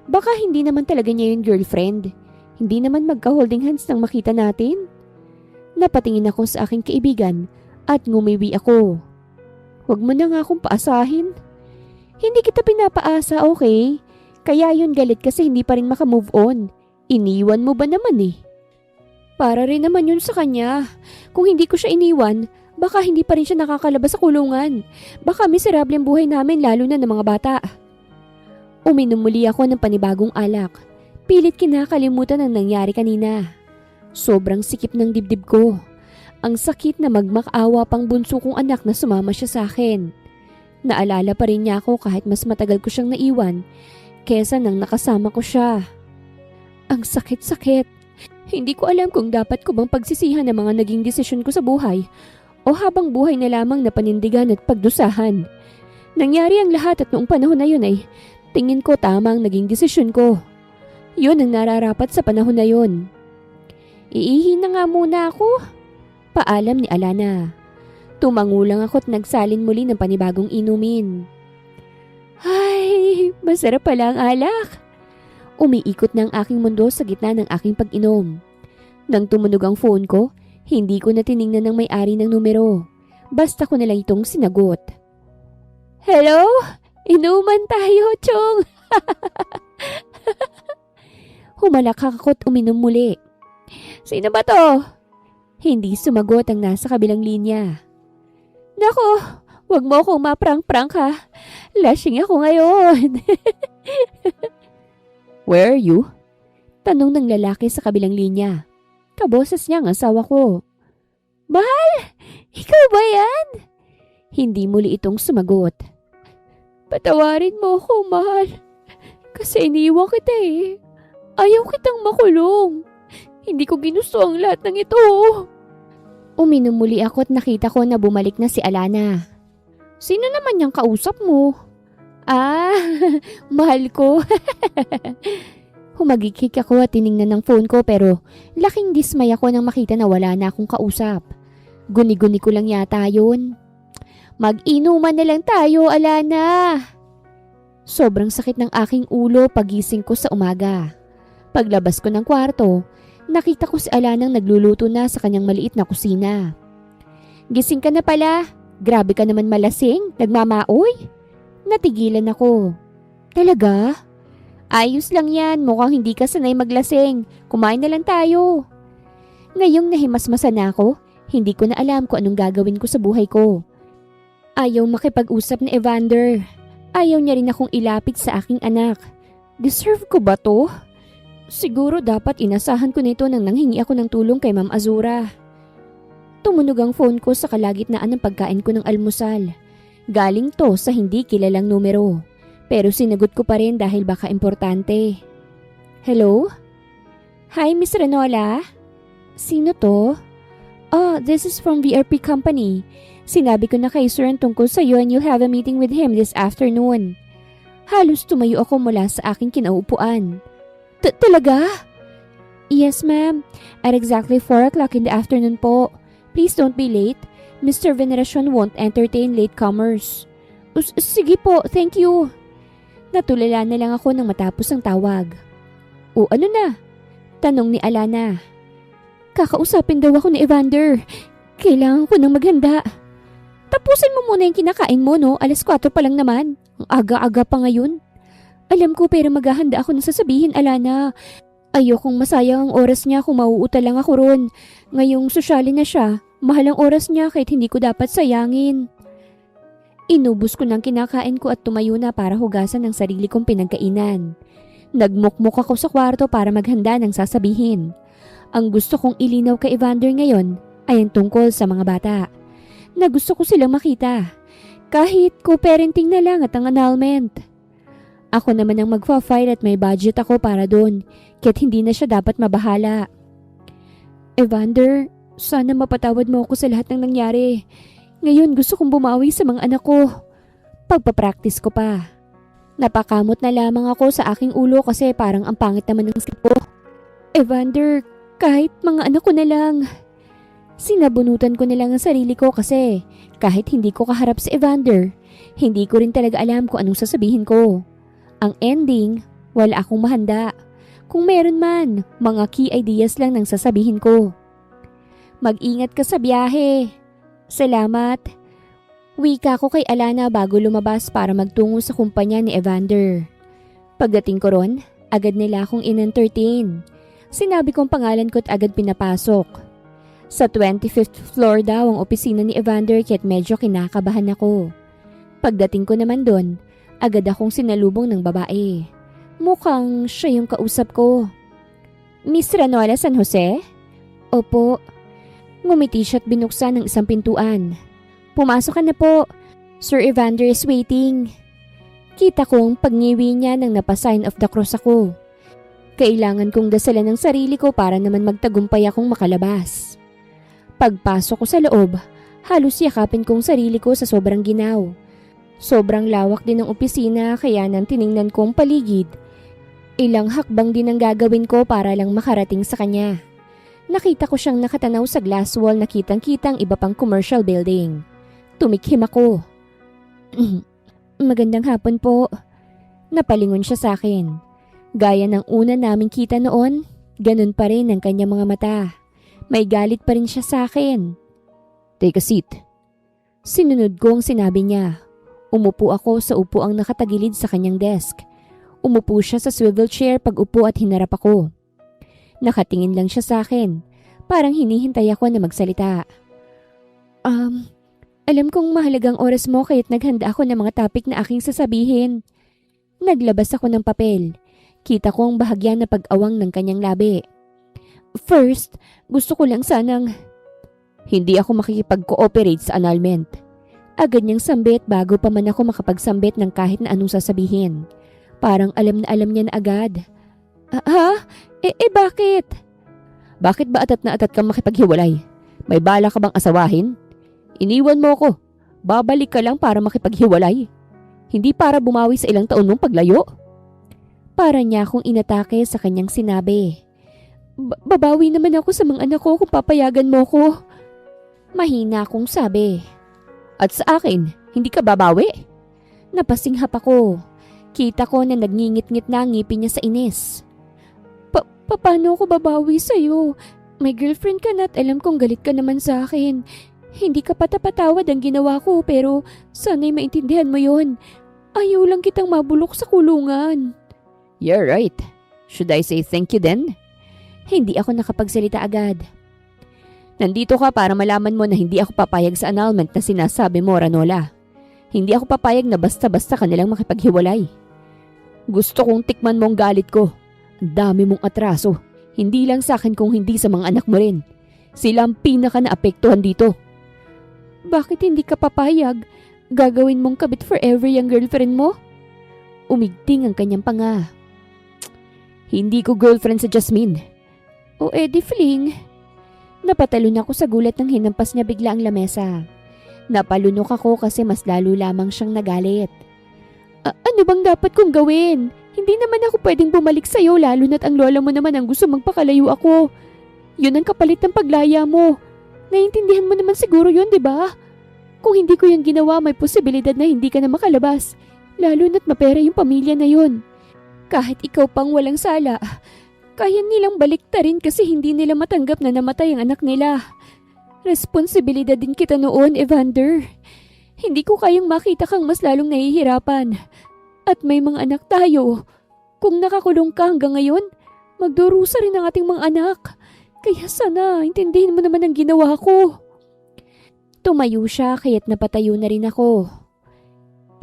Baka hindi naman talaga niya yung girlfriend. Hindi naman magka-holding hands nang makita natin. Napatingin ako sa aking kaibigan at ngumiwi ako. Huwag mo na nga akong paasahin. Hindi kita pinapaasa, okay? Kaya yun galit kasi hindi pa rin makamove on. Iniwan mo ba naman eh? Para rin naman yun sa kanya. Kung hindi ko siya iniwan, baka hindi pa rin siya nakakalabas sa kulungan. Baka miserable ang buhay namin lalo na ng mga bata. Uminom muli ako ng panibagong alak. Pilit kinakalimutan ang nangyari kanina. Sobrang sikip ng dibdib ko. Ang sakit na magmakaawa pang bunso kong anak na sumama siya sa akin. Naalala pa rin niya ako kahit mas matagal ko siyang naiwan kesa nang nakasama ko siya. Ang sakit-sakit. Hindi ko alam kung dapat ko bang pagsisihan ang mga naging desisyon ko sa buhay o habang buhay na lamang na panindigan at pagdusahan. Nangyari ang lahat at noong panahon na yun ay tingin ko tama ang naging desisyon ko. Yun ang nararapat sa panahon na yun. Iihi na nga muna ako. Paalam ni Alana. Tumangulang ako at nagsalin muli ng panibagong inumin. Ay, masarap pala ang alak. Umiikot na ang aking mundo sa gitna ng aking pag-inom. Nang tumunog ang phone ko, hindi ko na tiningnan ng may-ari ng numero. Basta ko na lang itong sinagot. Hello? Inuman tayo, Chong! Humalakak ako at uminom muli. Sino ba to? Hindi sumagot ang nasa kabilang linya. Nako, wag mo akong maprang-prang ha. Lashing ako ngayon. Where are you? Tanong ng lalaki sa kabilang linya. Kaboses niya ang asawa ko. Mahal, ikaw ba yan? Hindi muli itong sumagot. Patawarin mo ako, mahal. Kasi iniwan kita eh. Ayaw kitang makulong. Hindi ko ginusto ang lahat ng ito. Uminom muli ako at nakita ko na bumalik na si Alana. Sino naman yung kausap mo? Ah, mahal ko. Humagikik ako at tiningnan ng phone ko pero laking dismay ako nang makita na wala na akong kausap. Guni-guni ko lang yata yun. Mag-inuman na lang tayo, Alana. Sobrang sakit ng aking ulo pagising ko sa umaga. Paglabas ko ng kwarto, nakita ko si Alanang nagluluto na sa kanyang maliit na kusina. Gising ka na pala. Grabe ka naman malasing. Nagmamaoy. Natigilan ako. Talaga? Ayos lang yan. Mukhang hindi ka sanay maglasing. Kumain na lang tayo. Ngayong nahimasmasan na ako, hindi ko na alam kung anong gagawin ko sa buhay ko. Ayaw makipag-usap ni Evander. Ayaw niya rin akong ilapit sa aking anak. Deserve ko ba to? Siguro dapat inasahan ko nito nang nanghingi ako ng tulong kay Ma'am Azura. Tumunog ang phone ko sa kalagitnaan ng pagkain ko ng almusal. Galing to sa hindi kilalang numero. Pero sinagot ko pa rin dahil baka importante. Hello? Hi, Miss Ranola? Sino to? Oh, this is from VRP Company. Sinabi ko na kay Sir ang tungkol sa iyo and you'll have a meeting with him this afternoon. Halos tumayo ako mula sa aking kinaupuan. Talaga? Yes, ma'am. At exactly 4 o'clock in the afternoon po. Please don't be late. Mr. Veneracion won't entertain latecomers. Sige po, thank you. Natulala na lang ako nang matapos ang tawag. O ano na? Tanong ni Alana. Kakausapin daw ako ni Evander. Kailangan ko nang maghanda. Tapusin mo muna yung kinakain mo, no? 4:00 pa lang naman. Ang aga-aga pa ngayon. Alam ko pero maghahanda ako ng sasabihin, Alana. Ayokong masayang ang oras niya kung mauuta lang ako ron. Ngayong sosyali na siya, mahal ang oras niya kahit hindi ko dapat sayangin. Inubos ko ng kinakain ko at tumayo na para hugasan ang sarili kong pinagkainan. Nagmukmuk ako sa kwarto para maghanda ng sasabihin. Ang gusto kong ilinaw kay Evander ngayon ay ang tungkol sa mga bata. Na gusto ko silang makita. Kahit co-parenting na lang at ang annulment. Ako naman ang magfa-file at may budget ako para doon. Kaya't hindi na siya dapat mabahala. Evander, sana mapatawad mo ako sa lahat ng nangyari. Ngayon gusto kong bumawi sa mga anak ko. Pagpapractice ko pa. Napakamot na lamang ako sa aking ulo kasi parang ang pangit naman ng script ko. Evander, kahit mga anak ko na lang. Sinabunutan ko na lang ang sarili ko kasi kahit hindi ko kaharap si Evander, hindi ko rin talaga alam kung anong sasabihin ko. Ang ending, wala akong mahanda. Kung meron man, mga key ideas lang nang sasabihin ko. Mag-ingat ka sa biyahe. Salamat. Wika ko kay Alana bago lumabas para magtungo sa kumpanya ni Evander. Pagdating ko ron, agad nila akong in-entertain. Sinabi kong pangalan ko at agad pinapasok. Sa 25th floor daw ang opisina ni Evander kaya't medyo kinakabahan ako. Pagdating ko naman doon, agad akong sinalubong ng babae. Mukhang siya yung kausap ko. Miss Ranola San Jose? Opo. Ngumiti siya at binuksan ng isang pintuan. Pumasok ka na po. Sir Evander is waiting. Kita kong pagngiwi niya nang napa-sign of the cross ako. Kailangan kong dasalan ng sarili ko para naman magtagumpay akong makalabas. Pagpasok ko sa loob, halos yakapin kong sarili ko sa sobrang ginaw. Sobrang lawak din ng opisina kaya nang tiningnan kong paligid. Ilang hakbang din ang gagawin ko para lang makarating sa kanya. Nakita ko siyang nakatanaw sa glass wall na kitang-kitang iba pang commercial building. Tumikhim ako. Magandang hapon po. Napalingon siya sa akin. Gaya ng una naming kita noon, ganun pa rin ang kanyang mga mata. May galit pa rin siya sa akin. Take a seat. Sinunod ko ang sinabi niya. Umupo ako sa upuang nakatagilid sa kanyang desk. Umupo siya sa swivel chair pag upo at hinarap ako. Nakatingin lang siya sa akin. Parang hinihintay ako na magsalita. Alam kong mahalagang oras mo kaya't naghanda ako ng mga topic na aking sasabihin. Naglabas ako ng papel. Kita ko ang bahagya na pag-awang ng kanyang labi. First, gusto ko lang sanang hindi ako makikipag-cooperate sa annulment. Agad niyang sambit bago pa man ako makapagsambit ng kahit na anong sasabihin. Parang alam na alam niya na agad. Bakit? Bakit ba atat na atat kang makipaghiwalay? May bala ka bang asawahin? Iniwan mo ko. Babalik ka lang para makipaghiwalay. Hindi para bumawi sa ilang taon mong paglayo. Para niya akong inatake sa kanyang sinabi. Babawi naman ako sa mga anak ko kung papayagan mo ko. Mahina akong sabi. At sa akin, hindi ka babawi? Napasinghap ako. Kita ko na nagngingit-ngit na ang ngipin niya sa inis. Paano ako babawi sa'yo? May girlfriend ka na at alam kong galit ka naman sa akin. Hindi ka patapatawad ang ginawa ko pero sana'y maintindihan mo yon. Ayaw lang kitang mabulok sa kulungan. You're right. Should I say thank you then? Hindi ako nakapagsalita agad. Nandito ka para malaman mo na hindi ako papayag sa annulment na sinasabi mo, Ranola. Hindi ako papayag na basta-basta kanilang makipaghiwalay. Gusto kong tikman mo ang galit ko. Ang dami mong atraso. Hindi lang sa akin kung hindi sa mga anak mo rin. Sila ang pinaka naapektuhan dito. Bakit hindi ka papayag? Gagawin mong kabit forever yung girlfriend mo? Umigting ang kanyang panga. Hindi ko girlfriend si Jasmine. O edi Fling. Napatalon ako sa gulat nang hinampas niya bigla ang lamesa. Napalunok ako kasi mas lalo lamang siyang nagalit. Ano bang dapat kong gawin? Hindi naman ako pwedeng bumalik sa'yo lalo na't ang lola mo naman ang gusto magpakalayo ako. Yun ang kapalit ng paglaya mo. Naiintindihan mo naman siguro yun, di ba? Kung hindi ko yung ginawa, may posibilidad na hindi ka na makalabas. Lalo na't mapera yung pamilya na yun. Kahit ikaw pang walang sala, kaya nilang baliktarin kasi hindi nila matanggap na namatay ang anak nila. Responsibilidad din kita noon, Evander. Hindi ko kayang makita kang mas lalong nahihirapan. At may mga anak tayo. Kung nakakulong ka hanggang ngayon, magdurusa rin ang ating mga anak. Kaya sana, intindihin mo naman ang ginawa ko. Tumayo siya kaya't napatayo na rin ako.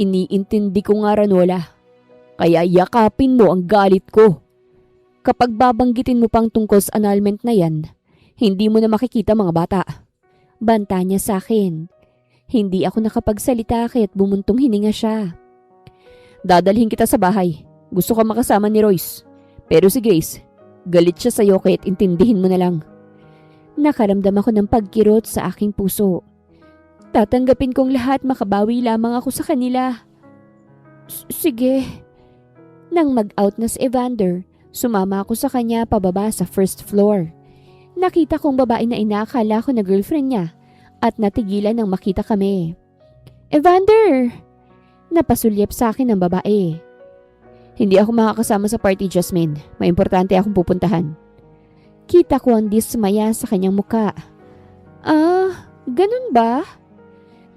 Iniintindi ko nga, Ranola. Kaya yakapin mo ang galit ko. Kapag babanggitin mo pang tungkol sa annulment na yan, hindi mo na makikita mga bata. Banta niya sa akin. Hindi ako nakapagsalita kaya't bumuntong hininga siya. Dadalhin kita sa bahay. Gusto ka makasama ni Royce. Pero si Grace, galit siya sa'yo kaya't intindihin mo na lang. Nakaramdam ako ng pagkirot sa aking puso. Tatanggapin kong lahat, makabawi lamang ako sa kanila. Sige. Nang mag-out na si Evander, sumama ako sa kanya pababa sa first floor. Nakita kong babae na inakala ko na girlfriend niya at natigilan nang makita kami. Evander! Napasulyap sa akin ng babae. Hindi ako makakasama sa party, Jasmine. May importante akong pupuntahan. Kita ko ang dismaya sa kanyang muka. Ganun ba?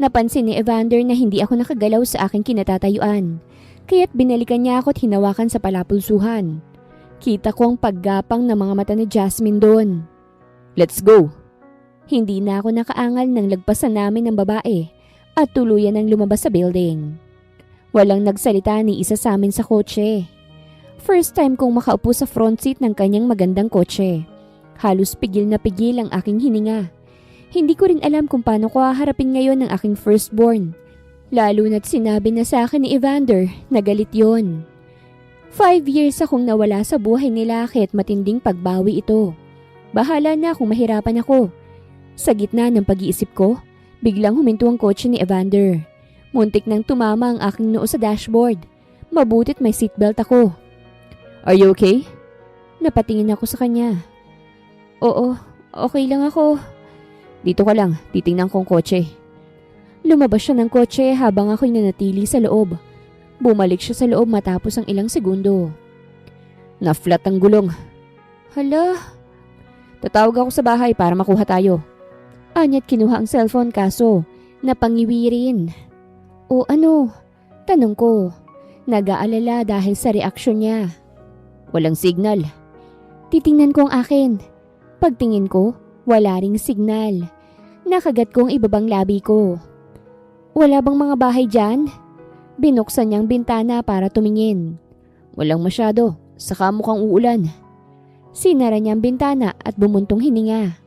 Napansin ni Evander na hindi ako nakagalaw sa aking kinatatayuan. Kaya't binalikan niya ako at hinawakan sa palapulsuhan. Kita ko ang paggapang ng mga mata ni Jasmine doon. Let's go! Hindi na ako nakaangal nang lagpasan namin ng babae at tuluyan ang lumabas sa building. Walang nagsalita ni isa sa amin sa kotse. First time kong makaupo sa front seat ng kanyang magandang kotse. Halos pigil na pigil ang aking hininga. Hindi ko rin alam kung paano ko haharapin ngayon ng aking firstborn. Lalo na't sinabi na sa akin ni Evander na galit yon. 5 years akong nawala sa buhay nila kaya't matinding pagbawi ito. Bahala na kung mahirapan ako. Sa gitna ng pag-iisip ko, biglang huminto ang kotse ni Evander. Muntik nang tumama ang aking noo sa dashboard. Mabutit may seatbelt ako. Are you okay? Napatingin ako sa kanya. Oo, okay lang ako. Dito ka lang, titingnan kong kotse. Lumabas siya ng kotse habang ako'y nanatili sa loob. Bumalik siya sa loob matapos ang ilang segundo. Na-flat ang gulong. Hala. Tatawag ako sa bahay para makuha tayo. Anya't kinuha ang cellphone kaso napangiwi rin. O ano? Tanong ko. Nag-aalala dahil sa reaksyon niya. Walang signal. Titingnan ko ang akin. Pagtingin ko, wala ring signal. Nakagat ko ang ibabang labi ko. Wala bang mga bahay dyan? Binuksan niyang bintana para tumingin. Walang masyado, saka mukhang uulan. Sinara niya ang bintana at bumuntong hininga.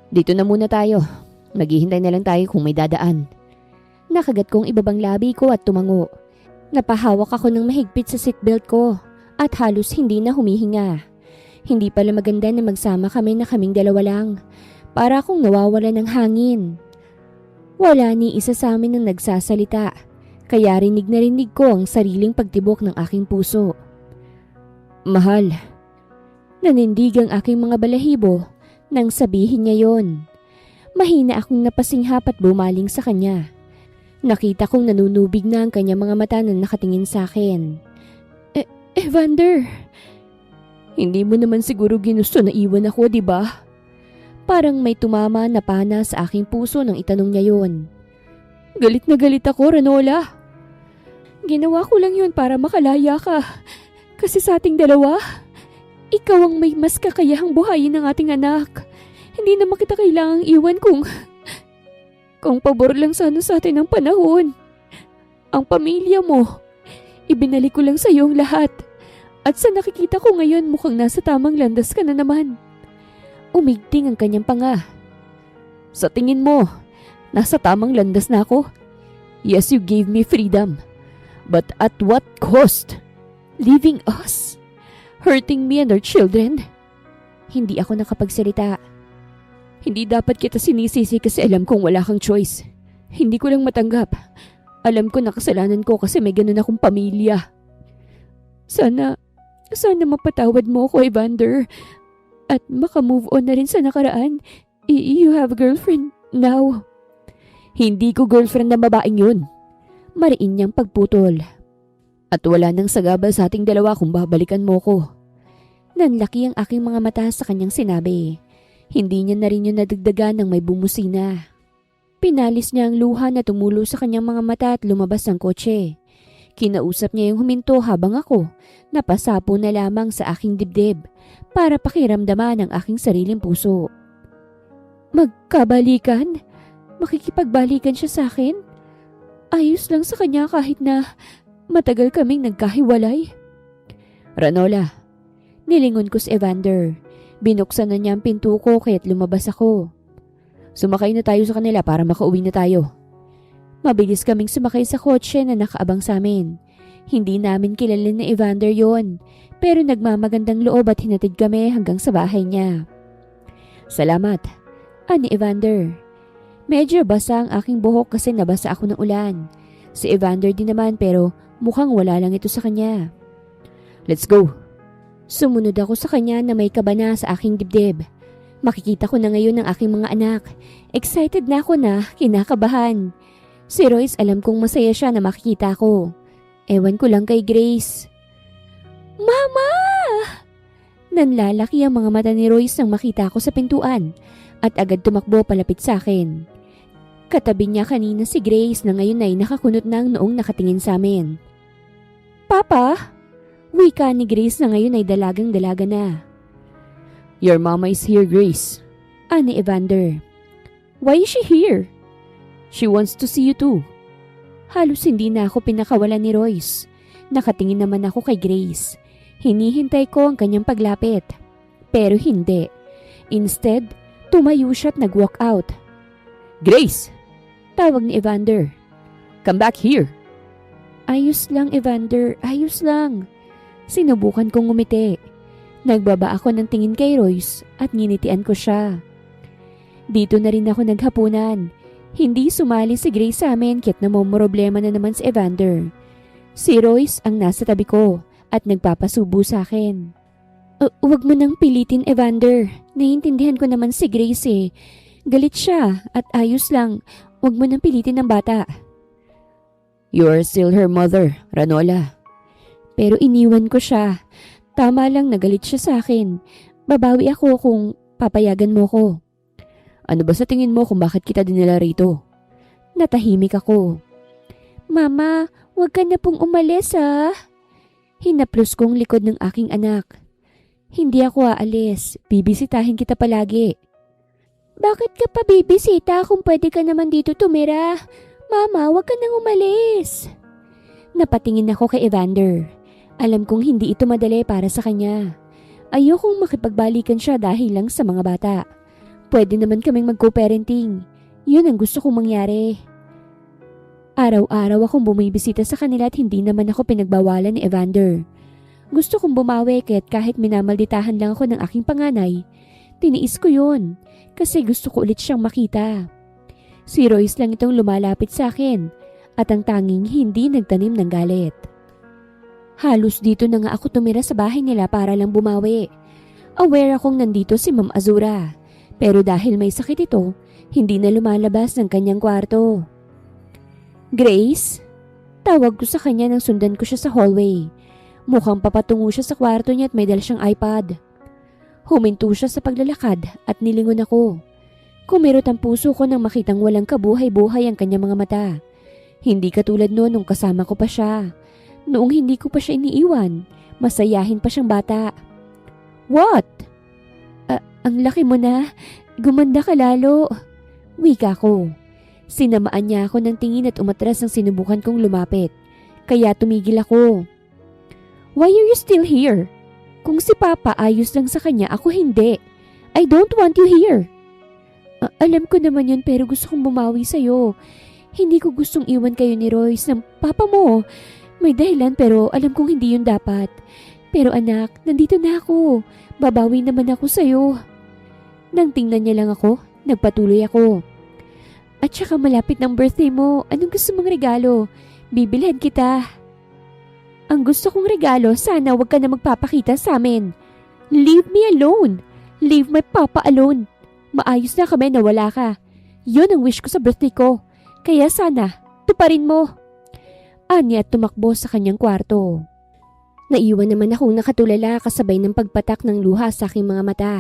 Dito na muna tayo. Maghihintay na lang tayo kung may dadaan. Nakagat kong ibabang labi ko at tumango. Napahawak ako ng mahigpit sa seatbelt ko at halos hindi na humihinga. Hindi pala maganda na magsama kami na kaming dalawa lang. Para akong nawawala ng hangin. Wala ni isa sa amin ang nagsasalita, kaya rinig na rinig ko ang sariling pagtibok ng aking puso. Mahal. Nanindig ang aking mga balahibo nang sabihin niya yon. Mahina akong napasinghap at bumaling sa kanya. Nakita kong nanunubig na ang kanyang mga mata na nakatingin sa akin. Evander, hindi mo naman siguro ginusto na iwan ako, di ba? Parang may tumama na pana sa aking puso nang itanong niya yon. Galit na galit ako, Ranola. Ginawa ko lang yun para makalaya ka. Kasi sa ating dalawa, ikaw ang may mas kakayahang buhayin ng ating anak. Hindi naman kita kailangang iwan kung pabor lang sana sa atin ang panahon. Ang pamilya mo, ibinalik ko lang sa iyo ang lahat. At sa nakikita ko ngayon mukhang nasa tamang landas ka na naman. Umigting ang kanyang panga. Sa tingin mo, nasa tamang landas na ako? Yes, you gave me freedom. But at what cost? Leaving us? Hurting me and our children? Hindi ako nakapagsalita. Hindi dapat kita sinisisi kasi alam kong wala kang choice. Hindi ko lang matanggap. Alam ko na kasalanan ko kasi may ganun akong pamilya. Sana mapatawad mo ako, Evander. At makamove on na rin sa nakaraan. You have a girlfriend now. Hindi ko girlfriend ng babaeng yun. Mariin niyang pagputol. At wala nang sagabal sa ating dalawa kung babalikan mo ko. Nanlaki ang aking mga mata sa kanyang sinabi. Hindi niya na rin yun nadagdagan ng may bumusina. Pinalis niya ang luha na tumulo sa kanyang mga mata at lumabas ng kotse. Kinausap niya yung huminto habang ako napasapo na lamang sa aking dibdib para pakiramdaman ang aking sariling puso. Magkabalikan? Makikipagbalikan siya sa akin? Ayos lang sa kanya kahit na matagal kaming nagkahiwalay. Ranola, nilingon ko si Evander. Binuksan na niya ang pinto ko kaya't lumabas ako. Sumakay na tayo sa kanila para makauwi na tayo. Mabilis kaming sumakay sa kotse na nakaabang sa amin. Hindi namin kilala ni Evander yon, pero nagmamagandang loob at hinatid kami hanggang sa bahay niya. Salamat, ani Evander. Medyo basa ang aking buhok kasi nabasa ako ng ulan. Si Evander din naman pero mukhang wala lang ito sa kanya. Let's go. Sumunod ako sa kanya na may kabana sa aking dibdib. Makikita ko na ngayon ang aking mga anak. Excited na ako na kinakabahan. Si Royce alam kong masaya siya na makikita ko. Ewan ko lang kay Grace. Mama! Nanlalaki ang mga mata ni Royce nang makita ko sa pintuan at agad tumakbo palapit sa akin. Katabi niya kanina si Grace na ngayon ay nakakunot na ang noong nakatingin sa amin. Papa? Wika ni Grace na ngayon ay dalagang-dalaga na. Your mama is here, Grace. Ani Evander. Why is she here? She wants to see you too. Halos hindi na ako pinakawalan ni Royce. Nakatingin naman ako kay Grace. Hinihintay ko ang kanyang paglapit. Pero hindi. Instead, tumayo siya at nag-walk out. Grace! Tawag ni Evander. Come back here. Ayos lang, Evander. Ayos lang. Sinubukan kong ngumiti. Nagbaba ako ng tingin kay Royce at nginitian ko siya. Dito na rin ako naghapunan. Hindi sumali si Grace sa amin kahit namomroblema na naman si Evander. Si Royce ang nasa tabi ko at nagpapasubo sa akin. Huwag mo nang pilitin, Evander. Naiintindihan ko naman si Grace eh. Galit siya at ayos lang. Huwag mo nang pilitin ng bata. You are still her mother, Ranola. Pero iniwan ko siya. Tama lang nagalit siya sa akin. Babawi ako kung papayagan mo ko. Ano ba sa tingin mo kung bakit kita dinala rito? Natahimik ako. Mama, huwag ka na pong umalis ha. Hinaplos kong likod ng aking anak. Hindi ako aalis. Bibisitahin kita palagi. Bakit ka pa bibisita kung pwede ka naman dito tumira? Mama, huwag ka nang umalis. Napatingin ako kay Evander. Alam kong hindi ito madali para sa kanya. Ayokong makipagbalikan siya dahil lang sa mga bata. Pwede naman kaming mag-co-parenting. Yun ang gusto kong mangyari. Araw-araw akong bumibisita sa kanila at hindi naman ako pinagbawalan ni Evander. Gusto kong bumawi kahit minamalditahan lang ako ng aking panganay. Tiniis ko yun kasi gusto ko ulit siyang makita. Si Royce lang itong lumalapit sa akin at ang tanging hindi nagtanim ng galit. Halos dito na nga ako tumira sa bahay nila para lang bumawi. Aware akong nandito si Ma'am Azura. Pero dahil may sakit ito, hindi na lumalabas ng kanyang kwarto. Grace? Tawag ko sa kanya nang sundan ko siya sa hallway. Mukhang papatungo siya sa kwarto niya at may dala siyang iPad. Huminto siya sa paglalakad at nilingon ako. Kumirot ang puso ko nang makitang walang kabuhay-buhay ang kanyang mga mata. Hindi katulad noon nung kasama ko pa siya. Noong hindi ko pa siya iniiwan, masayahin pa siyang bata. What? Ang laki mo na. Gumanda ka lalo. Wika ko. Sinamaan niya ako ng tingin at umatras ang sinubukan kong lumapit. Kaya tumigil ako. Why are you still here? Kung si Papa ayos lang sa kanya, ako hindi. I don't want you here. Alam ko naman yun pero gusto kong bumawi sa'yo. Hindi ko gustong iwan kayo ni Royce ng Papa mo. May dahilan pero alam kong hindi yun dapat. Pero anak, nandito na ako. Babawi naman ako sa'yo. Nang tingnan niya lang ako, nagpatuloy ako. At saka malapit ng birthday mo, anong gusto mong regalo? Bibilhan kita. Ang gusto kong regalo, sana wag ka na magpapakita sa amin. Leave me alone. Leave my papa alone. Maayos na kami na wala ka. Yun ang wish ko sa birthday ko. Kaya sana, tuparin mo. Ani at tumakbo sa kanyang kwarto. Naiwan naman akong nakatulala kasabay ng pagpatak ng luha sa aking mga mata.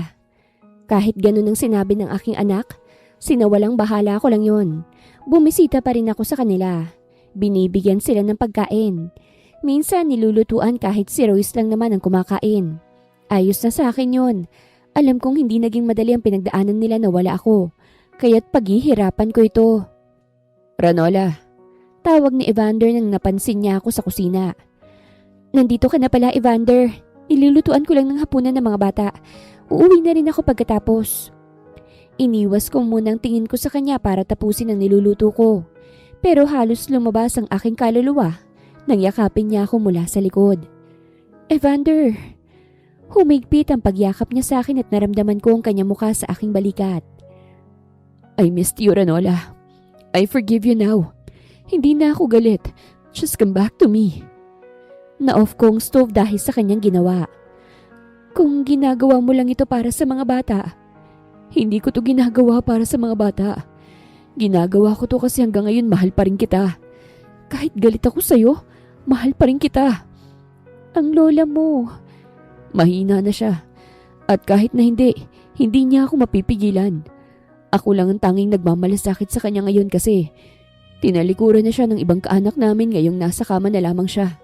Kahit ganun ang sinabi ng aking anak, sinawalang bahala ko lang yon. Bumisita pa rin ako sa kanila. Binibigyan sila ng pagkain. Minsan nilulutuan kahit si Royce lang naman ang kumakain. Ayos na sa akin yon. Alam kong hindi naging madali ang pinagdaanan nila na wala ako. Kaya't paghihirapan ko ito. Ranola, Tawag ni Evander nang napansin niya ako sa kusina. Nandito ka na pala, Evander. Ilulutuan ko lang ng hapunan ng mga bata. Uuwi na rin ako pagkatapos. Iniwas ko munang tingin ko sa kanya para tapusin ang niluluto ko. Pero halos lumabas ang aking kaluluwa nang yakapin niya ako mula sa likod. Evander! Humigpit ang pagyakap niya sa akin at naramdaman ko ang kanyang mukha sa aking balikat. I missed you, Ranola. I forgive you now. Hindi na ako galit. Just come back to me. Na-off ko ang stove dahil sa kanyang ginawa. Kung ginagawa mo lang ito para sa mga bata, hindi ko to ginagawa para sa mga bata. Ginagawa ko to kasi hanggang ngayon mahal pa rin kita. Kahit galit ako sa'yo, mahal pa rin kita. Ang lola mo. Mahina na siya. At kahit na hindi niya ako mapipigilan. Ako lang ang tanging nagmamalasakit sa kanya ngayon kasi tinalikuran na siya ng ibang kaanak namin ngayong nasa kama na lamang siya.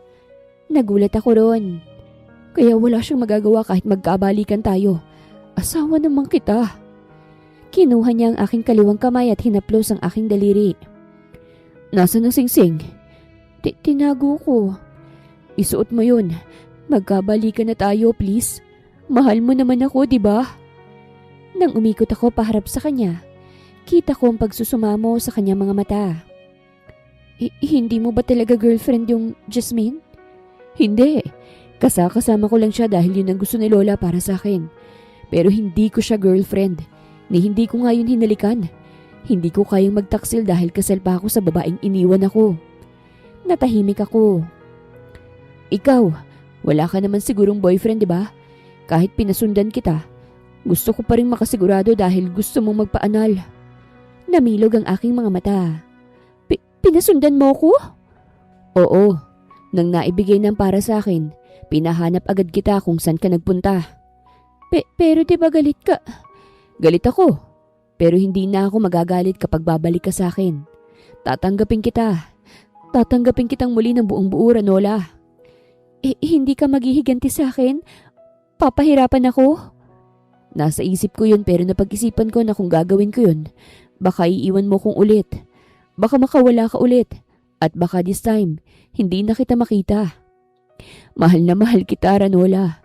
Nagulat ako ron. Kaya wala siyang magagawa kahit magkabalikan tayo. Asawa naman kita. Kinuha niya ang aking kaliwang kamay at hinaplos ang aking daliri. Nasaan ang singsing? Tinago ko. Isuot mo yun. Magkabalikan na tayo, please. Mahal mo naman ako, di ba? Nang umikot ako paharap sa kanya, kita ko ang pagsusumamo sa kanyang mga mata. Hindi mo ba talaga girlfriend yung Jasmine? Hindi. Kasama ko lang siya dahil yun ang gusto ni Lola para sa akin. Pero hindi ko siya girlfriend. Ni hindi ko nga yun hinalikan. Hindi ko kayang magtaksil dahil kasal pa ako sa babaeng iniwan ako. Natahimik ako. Ikaw, wala ka naman sigurong boyfriend, di ba? Kahit pinasundan kita, gusto ko pa rin makasigurado dahil gusto mong magpaanal. Namilog ang aking mga mata. Pinasundan mo ko? Oo. Nang naibigay ng para sa akin, pinahanap agad kita kung saan ka nagpunta. Pero di ba galit ka? Galit ako. Pero hindi na ako magagalit kapag babalik ka sa akin. Tatanggapin kita. Tatanggapin kitang muli ng buong buo, Ranola. Hindi ka maghihiganti sa akin? Papahirapan ako? Nasa isip ko yun pero napag-isipan ko na kung gagawin ko yun, baka iiwan mo kong ulit. Baka makawala ka ulit. At baka this time, hindi na kita makita. Mahal na mahal kita, Ranola.